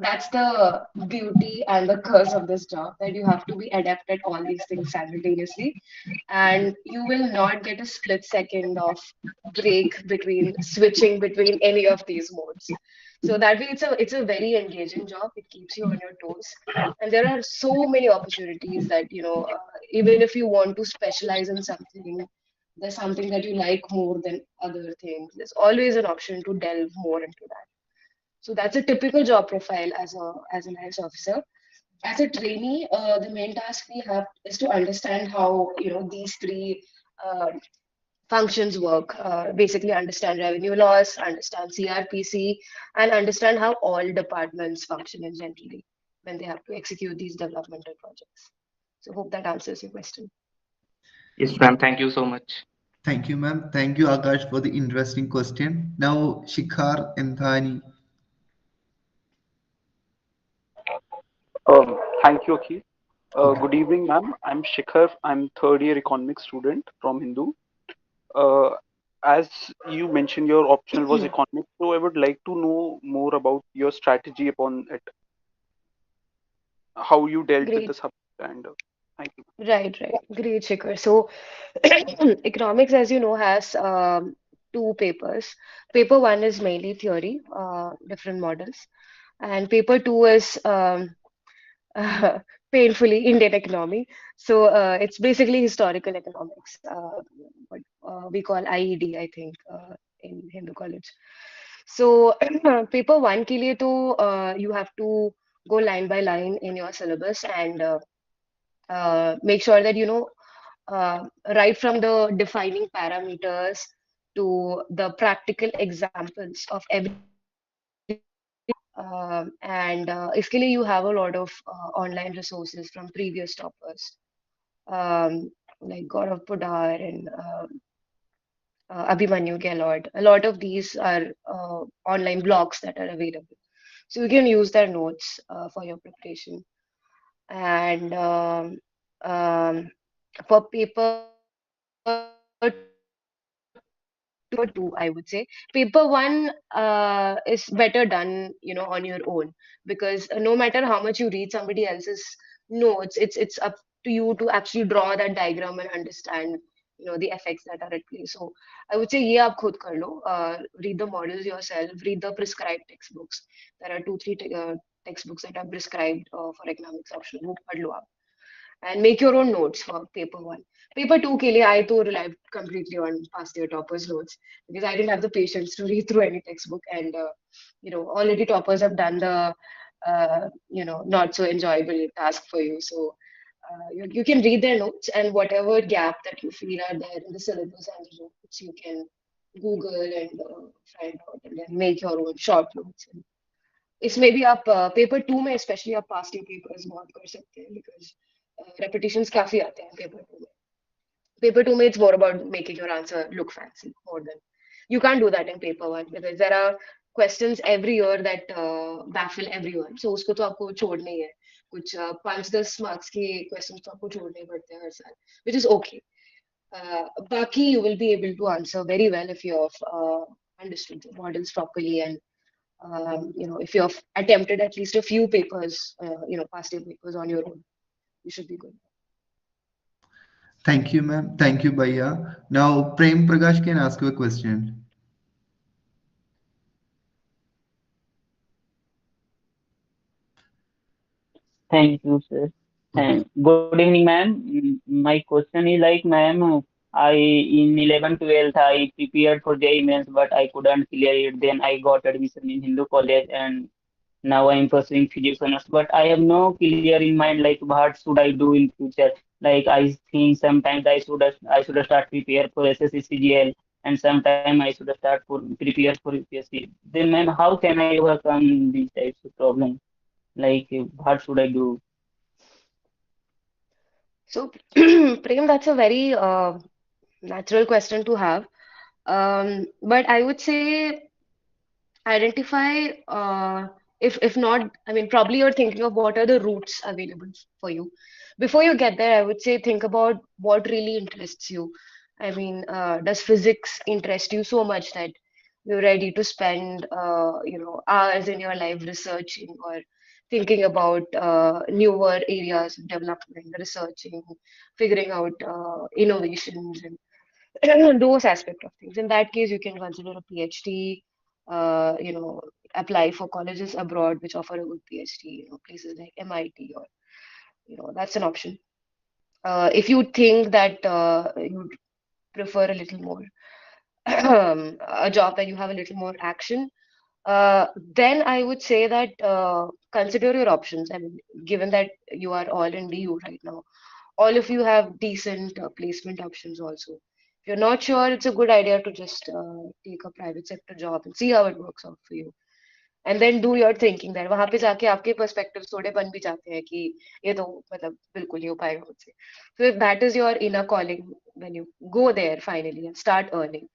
that's the beauty and the curse of this job, that you have to be adept at all these things simultaneously, and you will not get a split second of break between switching between any of these modes. So that way, it's a very engaging job. It keeps you on your toes, and there are so many opportunities that even if you want to specialize in something, there's something that you like more than other things. There's always an option to delve more into that. So that's a typical job profile as an IAS officer. As a trainee, the main task we have is to understand how these three uh, functions work. Basically, understand revenue loss, understand CRPC, and understand how all departments function in generally when they have to execute these developmental projects. So, hope that answers your question. Yes, ma'am. Thank you so much. Thank you, ma'am. Thank you, Akash, for the interesting question. Now, Shikhar and Thani. Thank you, Akhil. Okay. Good evening, ma'am. I'm Shikhar. I'm third year economics student from Hindu. Uh, as you mentioned, your optional was economics, so I would like to know more about your strategy upon it, how you dealt with the Great. subject, and thank you. Right, right. Great, Shikhar. So, economics, as you know, has two papers. Paper one is mainly theory, different models, and paper two is painfully Indian economy. So, it's basically historical economics, what we call IED, I think, in Hindu college. So, paper one के लिए तो you have to go line by line in your syllabus and make sure that right from the defining parameters to the practical examples of everything that you need to know. And इसके लिए you have a lot of online resources from previous toppers, like Gaurav Pudar and Abhimanyu Gehlot. A lot of these are online blogs that are available. So you can use their notes for your preparation. And um, for paper two, I would say paper one is better done, on your own, because no matter how much you read somebody else's notes, it's up to you to actually draw that diagram and understand, the effects that are at play. So I would say, ये आप खुद कर लो. Read the models yourself. Read the prescribed textbooks. There are two, three textbooks that are prescribed for economics option. वो पढ़ लो आप and make your own notes for paper one. Paper two के लिए I too relied completely on past year toppers notes because I didn't have the patience to read through any textbook, and already toppers have done the not so enjoyable task for you. So you can read their notes, and whatever gap that you feel are there in the syllabus and the notes, you can Google and find out and then make your own short notes. इसमें भी आप paper two में specially आप past year papers बहुत कर सकते हैं because repetitions काफी आते हैं पेपर टू में. Paper two, it's more about making your answer look fancy more than you can't do that in paper one because there are questions every year that baffle everyone. So उसको तो आपको छोड़ना ही है. कुछ 5-10 marks के questions तो आपको छोड़ने ही पड़ते हैं हर साल, which is okay. बाकी you will be able to answer very well if you have understood the models properly, and if you have attempted at least a few papers, past year papers on your own, you should be good. Thank you, ma'am. Thank you, Bhaiya. Now, Prem Prakash can ask you a question. Thank you, sir. Okay. Good evening, ma'am. My question is like, ma'am, I in 11, 12, I prepared for JEE mains, but I couldn't clear it. Then I got admission in Hindu college, and now I am pursuing physics honors. But I have no clear in mind like what should I do in future. Like I think sometimes I should start prepare for SSC CGL, and sometimes I should start for prepare for UPSC. Then, ma'am, how can I overcome these types of problems? Like, what should I do? So, Prem, that's a very natural question to have. But I would say identify, if not, I mean, probably you're thinking of what are the routes available for you. Before you get there, I would say think about what really interests you. I mean, does physics interest you so much that you're ready to spend hours in your life researching or thinking about newer areas of development, researching, figuring out innovations and those aspect of things. In that case, you can consider a PhD, apply for colleges abroad which offer a good PhD, places like MIT, or that's an option. If you think that you prefer a little more a job where you have a little more action, then I would say that consider your options. I mean, given that you are all in DU right now, all of you have decent placement options also. If you're not sure, it's a good idea to just take a private sector job and see how it works out for you. And then do your thinking that वहां पे जाके आपके perspectives थोड़े बन भी जाते हैं कि ये तो मतलब बिल्कुल नहीं हो पाएगा मुझसे. So if that is your inner calling, when you go there finally and start earning,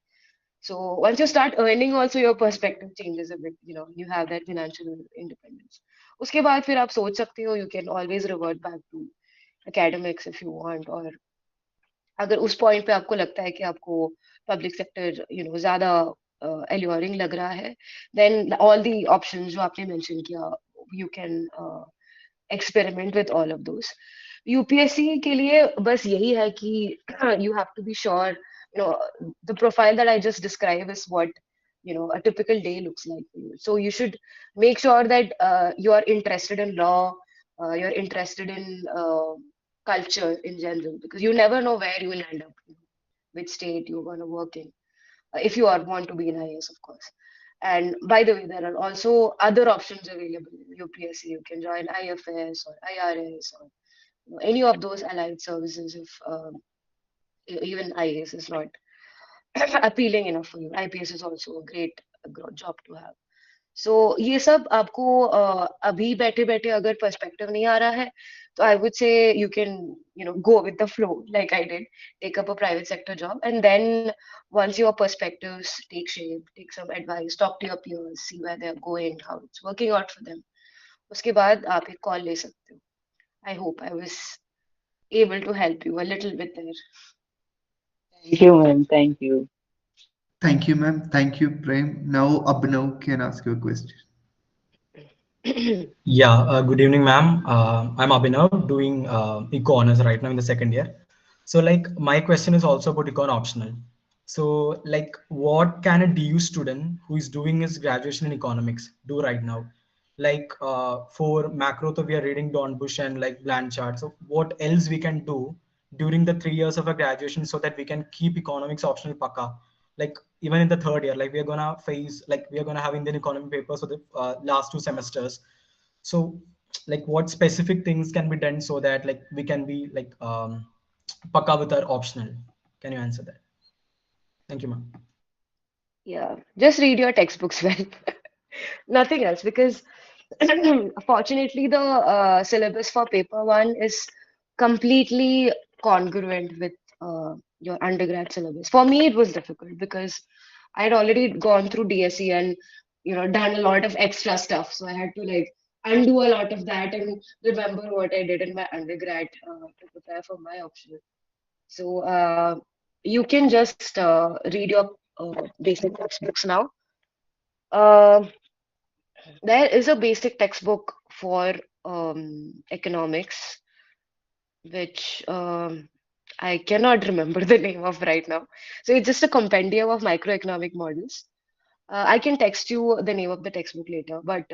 so once you start earning, also your perspective changes a bit. You have that financial independence. उसके बाद फिर आप सोच सकते हो, you can always revert back to academics if you want, or अगर उस point पे आपको लगता है कि आपको पब्लिक सेक्टर ज्यादा एल्योरिंग लग रहा है, देन ऑल दी ऑप्शंस जो आपने मेंशन किया, you can experiment with all of those. UPSC के लिए बस यही है कि you have to be sure, the profile that I just described is what a typical day looks like for you. So you should make sure that you are interested in law, you're interested in culture in general, because you never know where you will end up, which state you're going to work in, if you want to be in IAS, of course. And by the way, there are also other options available in UPSC. You can join IFS or IRS, or any of those allied services if even IAS is not appealing enough for you. IPS is also a great job to have. सो ये सब आपको अभी बैठे बैठे अगर perspective नहीं आ रहा है, तो I would say you can go with the flow like I did, take up a private sector job, and then once your perspectives take shape, take some advice, talk to your peers, see where they're going, how it's working out for them, उसके बाद आप एक call ले सकते हो. I hope I was able to help you a little bit Thank you, ma'am. Thank you. Thank you, ma'am. Thank you, Prem. Now Abhinav can ask you a question. there. Yeah, good evening, ma'am. I'm Abhinav doing eco honors right now in the second year. So, like, my question is also about econ optional. So, like, what can a DU student who is doing his graduation in economics do right now? Like, for macro, so we are reading Don Bush and like Blanchard. So, what else we can do during the 3 years of a graduation so that we can keep economics optional paka? Like, even in the third year, like, we are gonna face, like, we are gonna have Indian economy papers for the last 2 semesters. So like what specific things can be done so that like we can be like paka with our optional? Can you answer that? Thank you, ma'am. Yeah, just read your textbooks well. Nothing else, because fortunately the syllabus for paper one is completely congruent with your undergrad syllabus. For me, it was difficult because I had already gone through DSE and done a lot of extra stuff. So I had to like undo a lot of that and remember what I did in my undergrad to prepare for my optional. So you can just read your basic textbooks now. Uh, there is a basic textbook for economics, which I cannot remember the name of right now. So it's just a compendium of microeconomic models. I can text you the name of the textbook later, but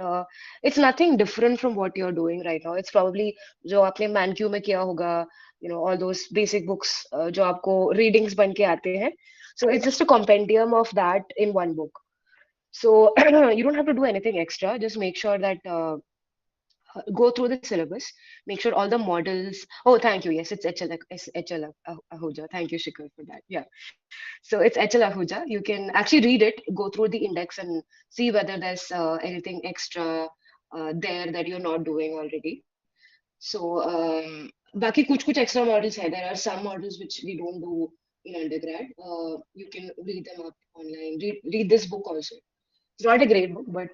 it's nothing different from what you're doing right now. It's probably जो आपने ManQ में किया होगा, all those basic books जो आपको readings बन के आते हैं. So it's just a compendium of that in one book. So you don't have to do anything extra. Just make sure that go through the syllabus, make sure all the models. Oh, thank you. Yes, it's HL Ahuja. Thank you, Shikhar, for that. Yeah. So it's HL Ahuja. You can actually read it, go through the index, and see whether there's anything extra there that you're not doing already. So, बाकी कुछ extra models है. There are some models which we don't do in undergrad. You can read them up online. Read this book also. It's not a great book, but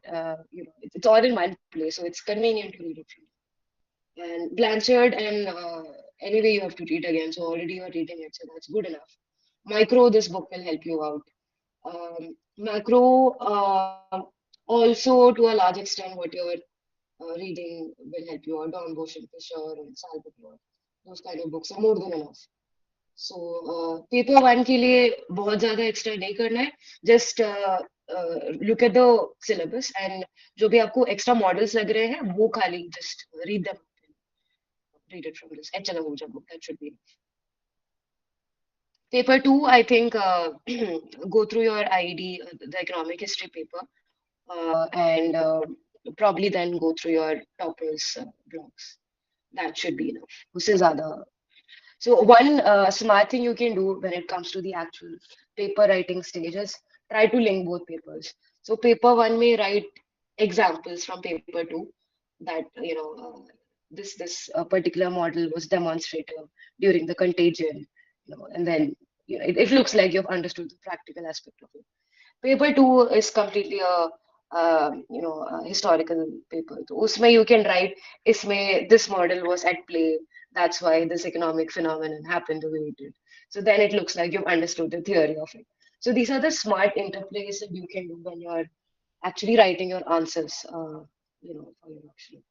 it's all in one place, so it's convenient to read it from. And Blanchard and anyway you have to read again, so already you are reading it, so that's good enough. Micro, this book will help you out. Macro, also to a large extent, what you're reading will help you out. Don Boston Fisher and Salvatore, those kind of books are more than enough. So paper one के लिए बहुत ज्यादा extra नहीं करना है just look at the syllabus and जो भी आपको एक्स्ट्रा मॉडल्स लग रहे हैं वो खाली just read them read it from this HL Ahuja book. That should be paper two. I think go through your IED, the economic history paper, and probably then go through your toppers blogs. That should be enough. उससे ज़्यादा. So one smart thing you can do when it comes to the actual paper writing stage is try to link both papers. So paper one may write examples from paper two that this particular model was demonstrative during the contagion, and then it looks like you've understood the practical aspect of it. Paper two is completely a historical paper. So usme you can write, isme this model was at play. That's why this economic phenomenon happened the way it did. So then it looks like you've understood the theory of it. So these are the smart interplays that you can do when you're actually writing your answers, for your option.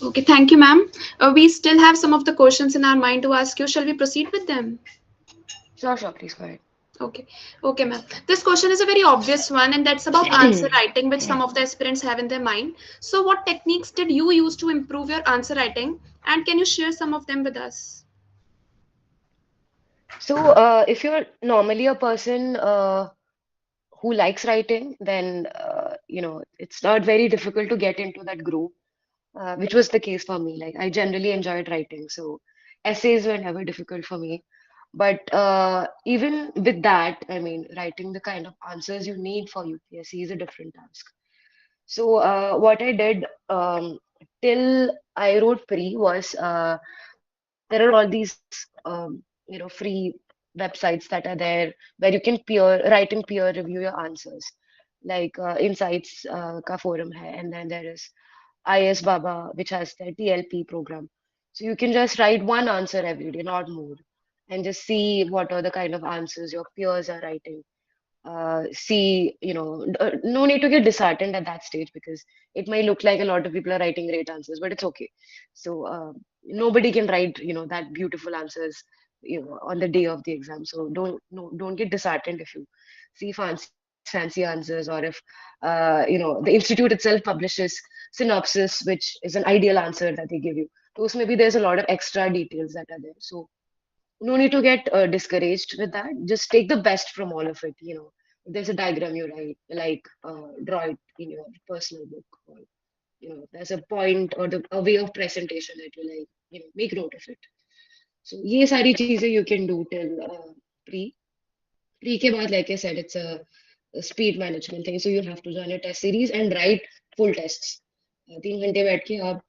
Okay, thank you, ma'am. We still have some of the questions in our mind to ask you. Shall we proceed with them? Sure, please go ahead. Okay, ma'am. This question is a very obvious one, and that's about answer writing, which some of the aspirants have in their mind. So, what techniques did you use to improve your answer writing, and can you share some of them with us? So, if you're normally a person who likes writing, then it's not very difficult to get into that groove, which was the case for me. Like I generally enjoyed writing, so essays were never difficult for me. But even with that, I mean, writing the kind of answers you need for UPSC is a different task. So what I did till I wrote pre was there are all these free websites that are there where you can write and peer review your answers. Like Insights ka forum hai, and then there is IAS Baba, which has their TLP program. So you can just write one answer every day, not more, and just see what are the kind of answers your peers are writing. See, no need to get disheartened at that stage because it might look like a lot of people are writing great answers, but it's okay. So nobody can write, that beautiful answers, on the day of the exam. So don't get disheartened if you see fancy answers, or if the institute itself publishes synopsis, which is an ideal answer that they give you. Those maybe there's a lot of extra details that are there. So no need to get discouraged with that. Just take the best from all of it. If there's a diagram you write, like draw it in your personal book, or there's a point or a way of presentation that you like, make note of it. So ये सारी चीजें you can do till pre. Pre के बाद, like I said, it's a speed management thing. So you have to join a test series and write full tests. 3 घंटे बैठ के आप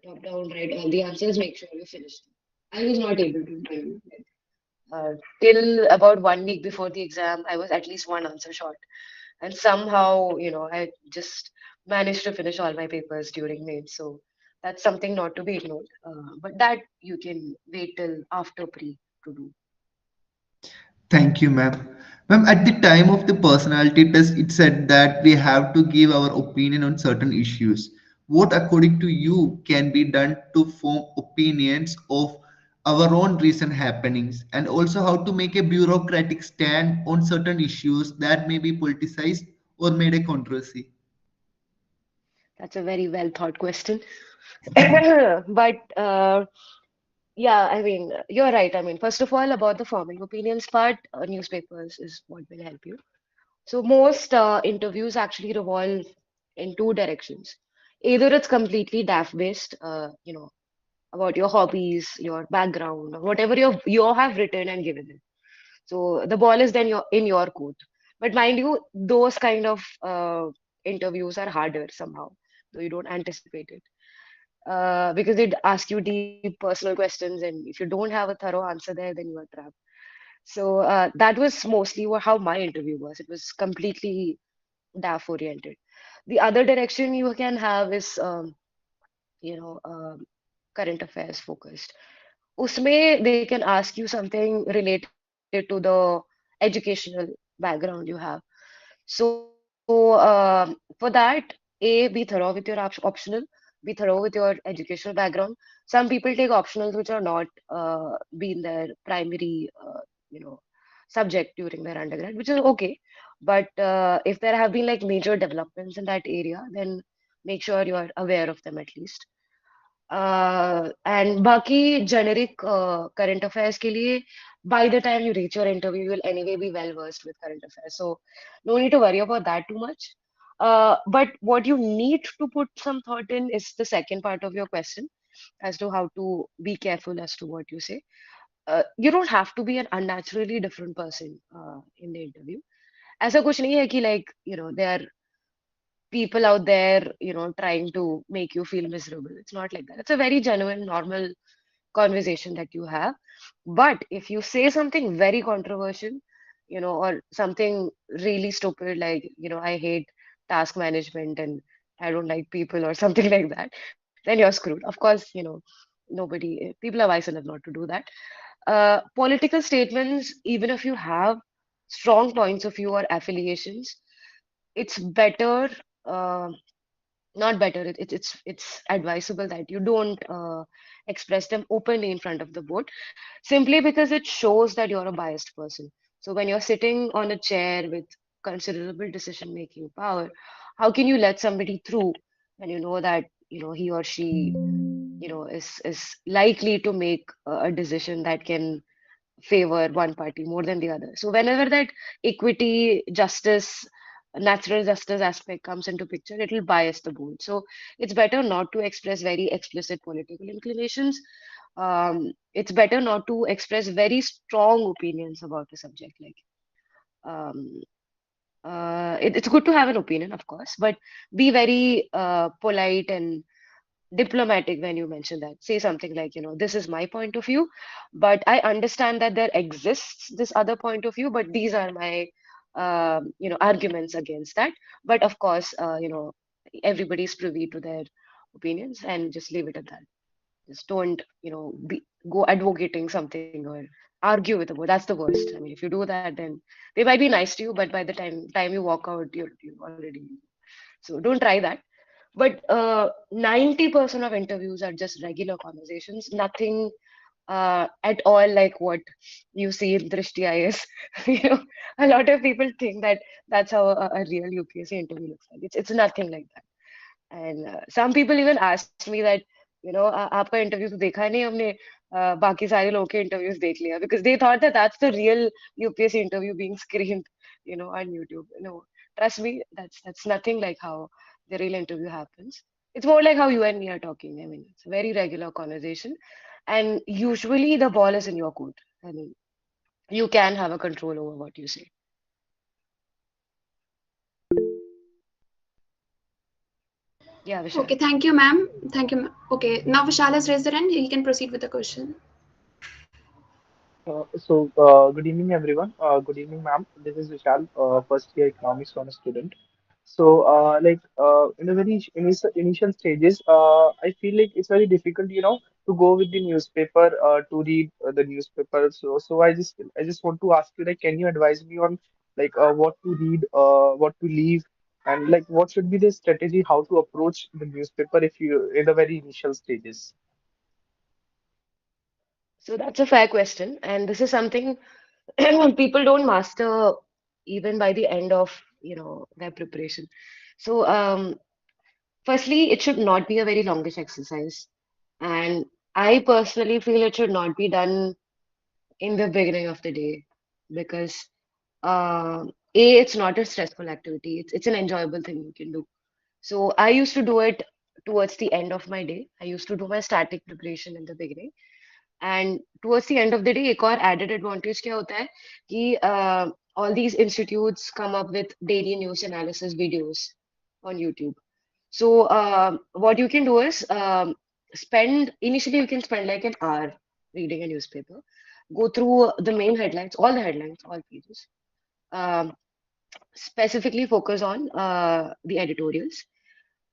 top down write all the answers. Make sure you finish them. I was not able to do it. Till about 1 week before the exam, I was at least one answer short. And somehow, I just managed to finish all my papers during mains. So that's something not to be ignored. But that you can wait till after pre to do. Thank you, ma'am. Ma'am, at the time of the personality test, it said that we have to give our opinion on certain issues. What, according to you, can be done to form opinions of our own recent happenings, and also how to make a bureaucratic stand on certain issues that may be politicized or made a controversy? That's a very well thought question. But yeah, I mean, you're right. I mean, first of all, about the forming opinions part, newspapers is what will help you. So most interviews actually revolve in two directions. Either it's completely DAF based, about your hobbies, your background, or whatever you have written and given it. So the ball is then in your court. But mind you, those kind of interviews are harder somehow, though you don't anticipate it. Because they'd ask you deep personal questions, and if you don't have a thorough answer there, then you are trapped. So that was mostly how my interview was. It was completely DAF oriented. The other direction you can have is, current affairs focused. उसमें they can ask you something related to the educational background you have. So for that, A, be thorough with your optional, be thorough with your educational background. Some people take optionals which are not been their primary, you know, subject during their undergrad, which is okay. But if there have been like major developments in that area, then make sure you are aware of them at least. And बाकी generic current affairs के लिए by the time you reach your interview, you will anyway be well versed with current affairs. So no need to worry about that too much. But what you need to put some thought in is the second part of your question as to how to be careful as to what you say. You don't have to be an unnaturally different person in the interview. ऐसा कुछ नहीं है कि like there are people out there trying to make you feel miserable. It's not like that. It's a very genuine, normal conversation that you have. But if you say something very controversial, or something really stupid like, I hate task management and I don't like people or something like that, then you're screwed. Of course, people are wise enough not to do that. Political statements, even if you have strong points of view or affiliations, it's better, uh, not better, it's advisable that you don't express them openly in front of the board, simply because it shows that you're a biased person. So when you're sitting on a chair with considerable decision making power, how can you let somebody through when you know that he or she is likely to make a decision that can favor one party more than the other. So whenever that equity, justice, natural justice aspect comes into picture, it will bias the board. So it's better not to express very explicit political inclinations. It's better not to express very strong opinions about a subject. Like um, it's good to have an opinion, of course, but be very polite and diplomatic when you mention that. Say something like, this is my point of view, but I understand that there exists this other point of view, but these are my, arguments against that. But of course, everybody's privy to their opinions and just leave it at that. Just don't, go advocating something or argue with the board. That's the worst. I mean, if you do that, then they might be nice to you, but by the time you walk out, you're already. So don't try that. But 90% of interviews are just regular conversations, nothing at all like what you see in Drishti IAS. A lot of people think that that's how a real UPSC interview looks like. It's nothing like that. And some people even asked me that, आपका interview तो देखा नहीं हमने बाकी सारे लोगों के interviews देख लिया, because they thought that that's the real UPSC interview being screened, on YouTube. No, trust me, that's nothing like how the real interview happens. It's more like how you and me are talking. I mean, it's a very regular conversation, and usually the ball is in your court. I mean, you can have a control over what you say. Yeah, Vishal. Okay, thank you, ma'am. Thank you. Okay, now Vishal has raised their hand. He can proceed with the question. Good evening, everyone. Good evening, ma'am. This is Vishal, first year economics honor student. In the very initial stages, I feel like it's very difficult, to go with the newspaper, to read the newspaper. So I just want to ask you, like, can you advise me on what to read, what to leave, and like what should be the strategy, how to approach the newspaper if you in the very initial stages? So that's a fair question, and this is something people don't master even by the end of their preparation. So firstly, it should not be a very longish exercise, and I personally feel it should not be done in the beginning of the day, because it's not a stressful activity. It's an enjoyable thing you can do. So I used to do it towards the end of my day. I used to do my static preparation in the beginning, and towards the end of the day, एक और added advantage क्या होता है कि all these institutes come up with daily news analysis videos on YouTube. So what you can do is initially you can spend like an hour reading a newspaper, go through the main headlines, all the headlines, all pages, um, specifically focus on the editorials.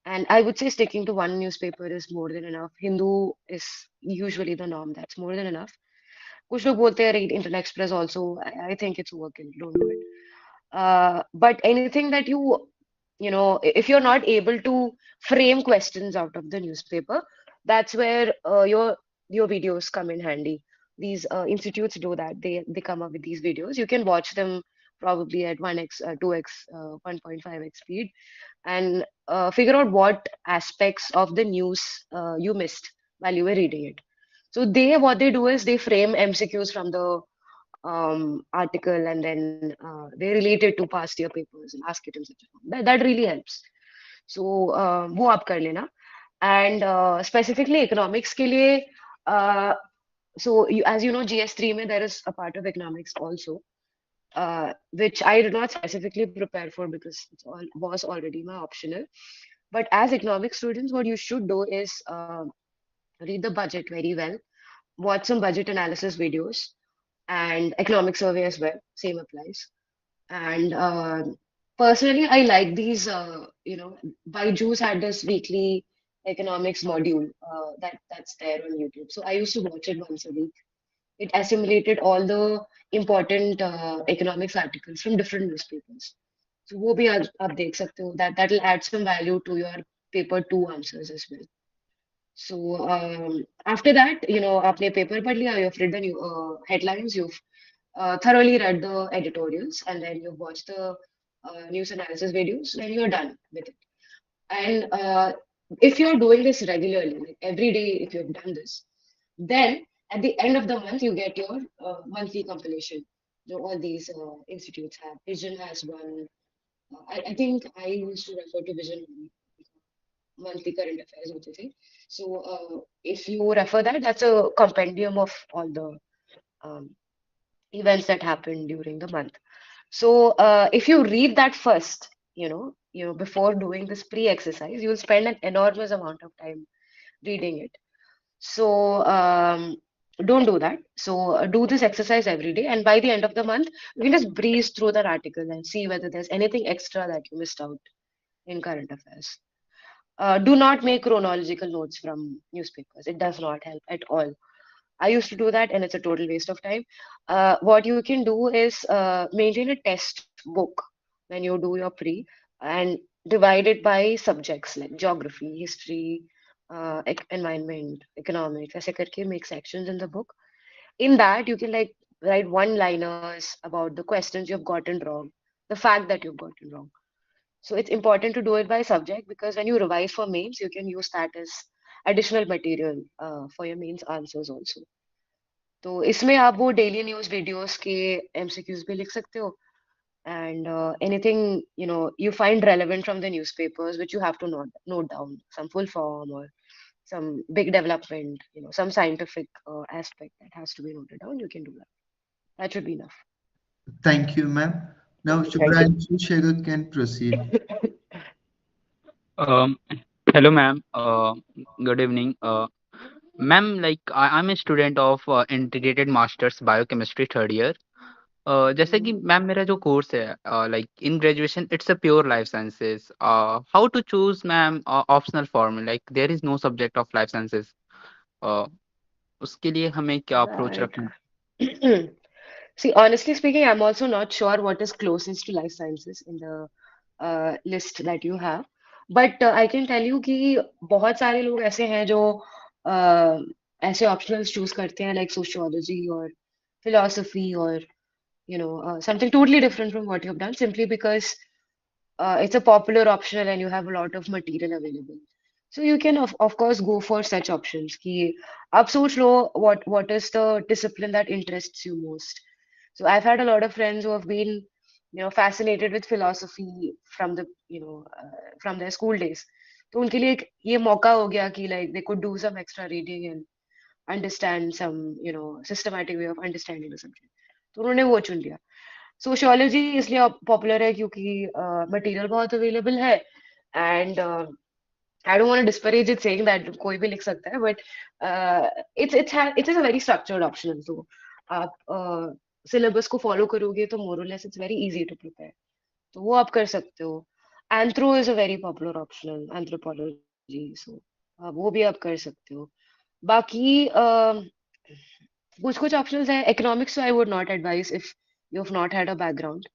And I would say sticking to one newspaper is more than enough. Hindu is usually the norm. That's more than enough. कुछ लोग बोलते हैं read Indian Express also. I think it's overkill. Don't do it. But anything that you know, if you're not able to frame questions out of the newspaper, that's where your videos come in handy. These institutes do that. They come up with these videos. You can watch them probably at 1x, 2x, 1.5x speed, and figure out what aspects of the news you missed while you were reading it. So what they do is they frame MCQs from the article, and then they relate it to past year papers and ask it in such a form. That really helps. So वो आप कर लेना. And specifically economics के लिए, uh, so as you know, GS3 में there is a part of economics also, which I did not specifically prepare for because it was already my optional. But as economics students, what you should do is read the budget very well, watch some budget analysis videos, and economic survey as well. Same applies. And personally, I like these. Byju's had this weekly economics module that's there on YouTube. So I used to watch it once a week. It assimilated all the important economics articles from different newspapers. So वो भी आप देख सकते हो. That'll add some value to your paper two answers as well. So after that, आपने paper पढ़ लिया, you've read the headlines, you've thoroughly read the editorials, and then you've watched the news analysis videos, then you're done with it. And if you're doing this regularly, like every day, if you've done this, then at the end of the month, you get your monthly compilation. All these institutes have. Vision has one. I think I used to refer to Vision monthly current affairs होते थे. So if you refer that, that's a compendium of all the um, events that happened during the month. So if you read that first, before doing this pre-exercise, you'll spend an enormous amount of time reading it. So don't do that. So do this exercise every day, and by the end of the month, you can just breeze through that article and see whether there's anything extra that you missed out in current affairs. Do not make chronological notes from newspapers. It does not help at all. I used to do that, and it's a total waste of time. What you can do is maintain a test book when you do your pre, and divide it by subjects like geography, history, environment, economics. ऐसे करके make sections in the book. In that, you can like write one-liners about the questions you've gotten wrong, the fact that you've gotten wrong. So it's important to do it by subject, because when you revise for mains, you can use that as additional material for your mains answers also. तो इसमें आप वो daily news videos के MCQs भी लिख सकते हो, and anything you find relevant from the newspapers, which you have to note down, some full form or some big development, some scientific aspect that has to be noted down. You can do that. That should be enough. Thank you, ma'am. Now, Thank you. Shubhranshu Shekhar can proceed. Um, Hello, ma'am. Good evening. Ma'am, like I'm a student of integrated masters biochemistry third year. जैसे कि ma'am मेरा जो course है like in graduation it's a pure life sciences how to choose ma'am optional form like there is no subject of life sciences उसके लिए हमें क्या approach Right. रखना See, honestly speaking, I'm also not sure what is closest to life sciences in the list that you have. But I can tell you कि बहुत सारे लोग ऐसे हैं जो ऐसे optionals choose करते हैं, like sociology or philosophy or something totally different from what you've done, simply because it's a popular optional and you have a lot of material available. So you can of course go for such options. कि आप सोच लो what is the discipline that interests you most. So I've had a lot of friends who have been fascinated with philosophy from the from their school days. तो उनके लिए ये मौका हो गया कि like they could do some extra reading and understand some systematic way of understanding the subject. तो उन्होंने वो चुन लिया. सोशियोलॉजी इसलिए पॉपुलर है क्योंकि मटेरियल बहुत अवेलेबल है, and I don't want to disparage it saying that कोई भी लिख सकता है, but it's a very structured optional. तो आप सिलेबस को फॉलो करोगे तो मोर और less it's very easy to prepare, तो वो आप कर सकते हो. Anthro is a very popular optional, anthropology, so वो भी आप कर सकते हो. बाकी कुछ कुछ options है. Economics, so I would not advise if you have not had a background.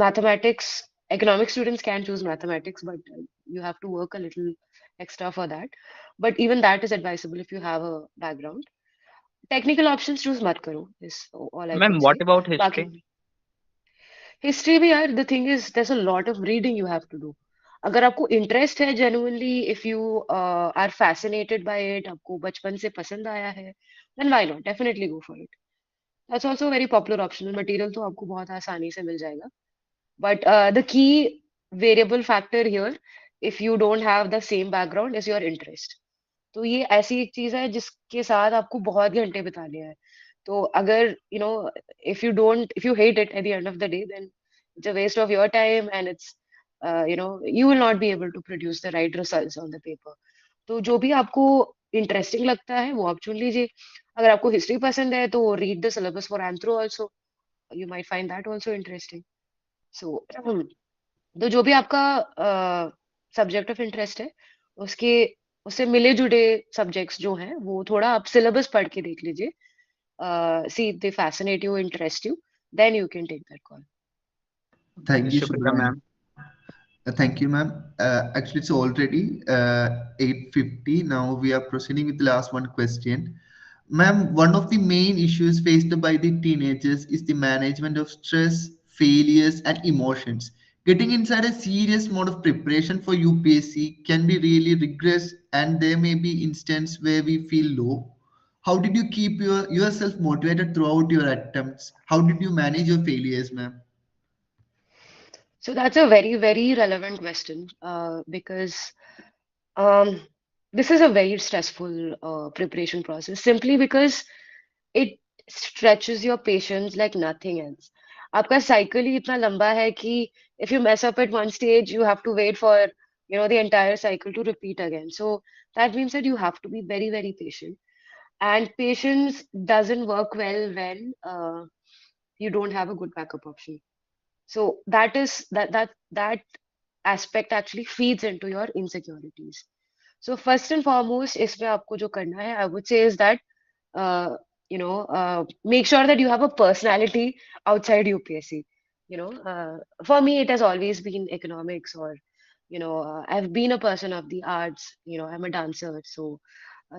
Mathematics, economic students can choose mathematics, but you have to work a little extra for that. But even that is advisable if you have a background. Technical options choose mat karo is all I Ma'am, could what say. about Baki history? history भी यार, the thing is there's a lot of reading you have to do. अगर आपको interest है genuinely, if you are fascinated by it, आपको बचपन से पसंद आया है, then why not? Definitely go for it. That's also a very popular optional material, तो आपको बहुत आसानी से मिल जाएगा. But the key variable factor here, if you don't have the same background, is your interest. तो ये ऐसी एक चीज है जिसके साथ आपको बहुत घंटे बिताने हैं. तो अगर if you hate it at the end of the day, then it's a waste of your time, and it's you will not be able to produce the right results on the paper. तो जो भी आपको interesting लगता है वो आप चुन लीजिए. अगर आपको हिस्ट्री पसंद है तो read the syllabus for anthro also. You might find that also interesting. So तो जो भी आपका सब्जेक्ट ऑफ इंटरेस्ट है, उसके उससे मिले जुड़े सब्जेक्ट्स जो हैं वो थोड़ा आप सिलेबस पढ़ के देख लीजिए. See they fascinate you, interest you, then you can take that call. Thank you, Shukriya, Shubhram. ma'am. Thank you, ma'am. Actually, it's already 8:50. Now we are proceeding with the last one question. Ma'am, one of the main issues faced by the teenagers is the management of stress, failures, and emotions. Getting inside a serious mode of preparation for UPSC can be really rigorous, and there may be instances where we feel low. How did you keep yourself motivated throughout your attempts? How did you manage your failures, ma'am? So that's a very, very relevant question, because um, this is a very stressful preparation process, simply because it stretches your patience like nothing else. आपका cycle ही इतना लंबा है कि if you mess up at one stage, you have to wait for the entire cycle to repeat again. So that means that you have to be very, very patient. And patience doesn't work well when you don't have a good backup option. So that aspect actually feeds into your insecurities. So first and foremost, इसमें आपको जो करना है, I would say is that make sure that you have a personality outside UPSC. For me, it has always been economics, or I've been a person of the arts. I'm a dancer, so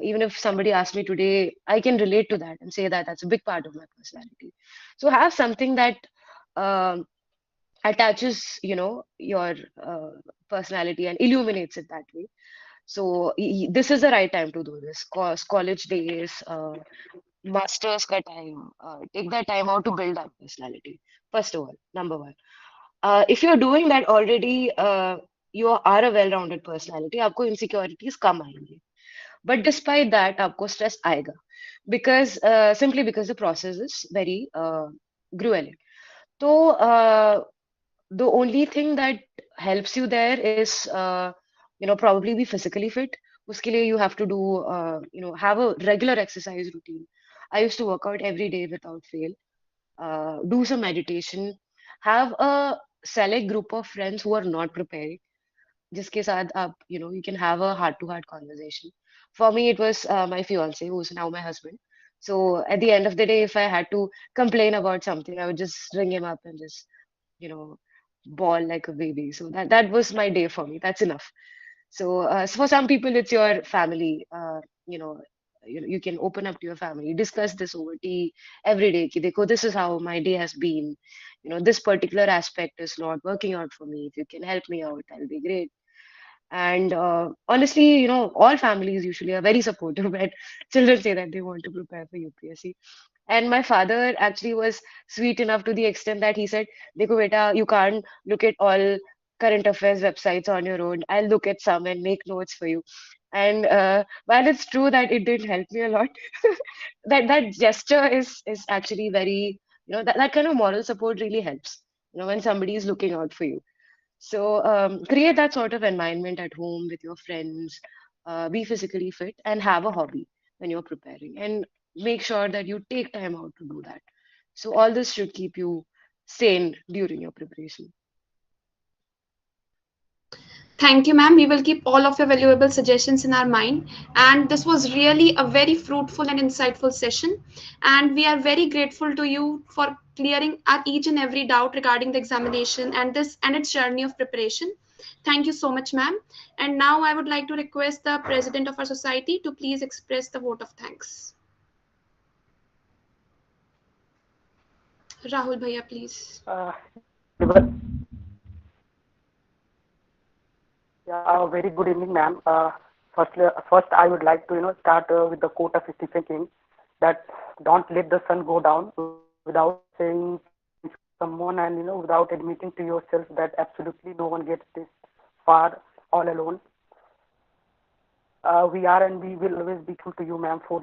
even if somebody asks me today, I can relate to that and say that that's a big part of my personality. So have something that um, attaches your personality and illuminates it that way. So this is the right time to do this. College days, masters ka time, take that time out to build that personality. First of all, number one. If you're doing that already, you are a well-rounded personality. आपको insecurities कम आएंगी. But despite that, आपको stress आएगा, because simply because the process is very grueling. So the only thing that helps you there is probably be physically fit. उसके लिए you have to do have a regular exercise routine. I used to work out every day without fail. Do some meditation. Have a select group of friends who are not preparing, जिसके साथ आप you can have a heart to heart conversation. For me, it was my fiance, who's now my husband. So at the end of the day, if I had to complain about something, I would just ring him up and just you know bawl like a baby. So that was my day for me. That's enough. So for some people, it's your family. You can open up to your family, discuss this over tea every day. Ki dekho, this is how my day has been. This particular aspect is not working out for me. If you can help me out, that'll be great. And honestly, all families usually are very supportive when children say that they want to prepare for UPSC. And my father actually was sweet enough to the extent that he said, Dekho beta, you can't look at all current affairs websites on your own. I'll look at some and make notes for you. And while it's true that it did help me a lot, that gesture is actually very, that kind of moral support really helps, when somebody is looking out for you. So create that sort of environment at home with your friends, be physically fit, and have a hobby when you're preparing. And make sure that you take time out to do that. So all this should keep you sane during your preparation. Thank you, ma'am. We will keep all of your valuable suggestions in our mind. And this was really a very fruitful and insightful session. And we are very grateful to you for clearing our each and every doubt regarding the examination and this and its journey of preparation. Thank you so much, ma'am. And now I would like to request the president of our society to please express the vote of thanks. Rahul Bhaiya, please. Yeah, everyone. Yeah, very good evening, ma'am. First, I would like to, start with the quote of Stephen King that don't let the sun go down without saying something to someone and, without admitting to yourself that absolutely no one gets this far all alone. We are and we will always be true to you, ma'am, for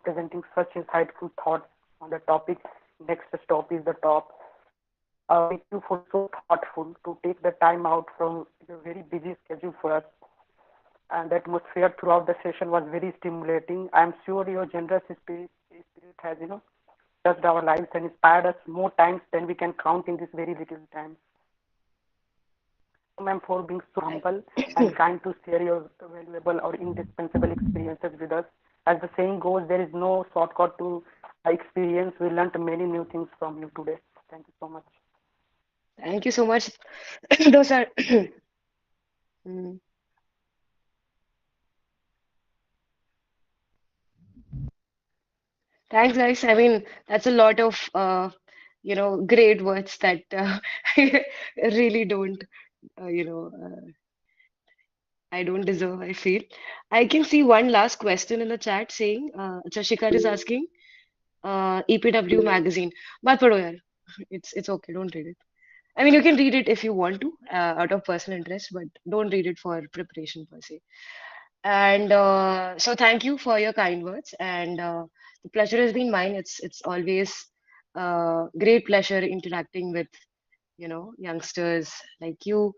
presenting such insightful thoughts on the topic. Next stop is the top. Thank you for so thoughtful to take the time out from your very busy schedule for us. And the atmosphere throughout the session was very stimulating. I'm sure your generous spirit has, touched our lives and inspired us more times than we can count in this very little time. Ma'am, for being so humble and kind to share your valuable or indispensable experiences with us. As the saying goes, there is no shortcut to experience. We learned many new things from you today. Thank you so much. Thank you so much. Those are Mm. Thanks, guys. I mean, that's a lot of great words that I really don't, I don't deserve, I feel. I can see one last question in the chat saying, Chashikar is asking, EPW magazine. Mat padho yaar. It's okay, don't read it. I mean, you can read it if you want to, out of personal interest, but don't read it for preparation per se. And so, thank you for your kind words, and the pleasure has been mine. It's always great pleasure interacting with youngsters like you,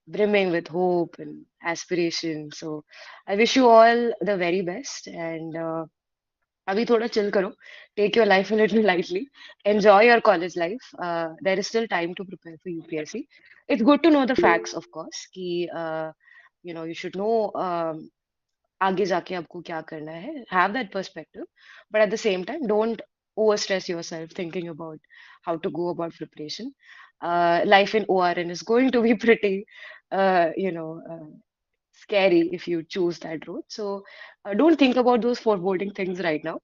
brimming with hope and aspiration. So, I wish you all the very best, and अभी थोड़ा chill करो, take your life a little lightly, enjoy your college life. There is still time to prepare for UPSC. It's good to know the facts, of course, कि you should know आगे जाके आपको क्या करना है. Have that perspective, but at the same time, don't overstress yourself thinking about how to go about preparation. Life in ORN is going to be pretty, uh, you know, uh, scary if you choose that route. So don't think about those foreboding things right now.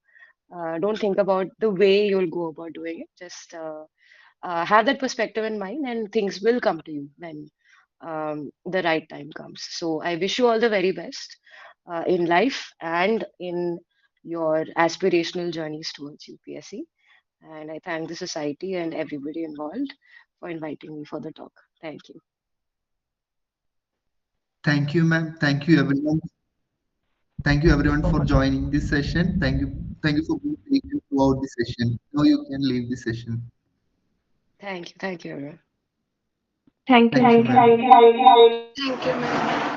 Don't think about the way you'll go about doing it. Just have that perspective in mind, and things will come to you when the right time comes. So I wish you all the very best in life and in your aspirational journeys towards UPSC. And I thank the society and everybody involved for inviting me for the talk. Thank you. Thank you, ma'am. Thank you, everyone. Thank you, everyone, for joining this session. Thank you for being patient throughout the session. Now you can leave the session. Thank you. Thank you, everyone. Thank you, Thank you, Ma'am. ma'am. Thank you, ma'am.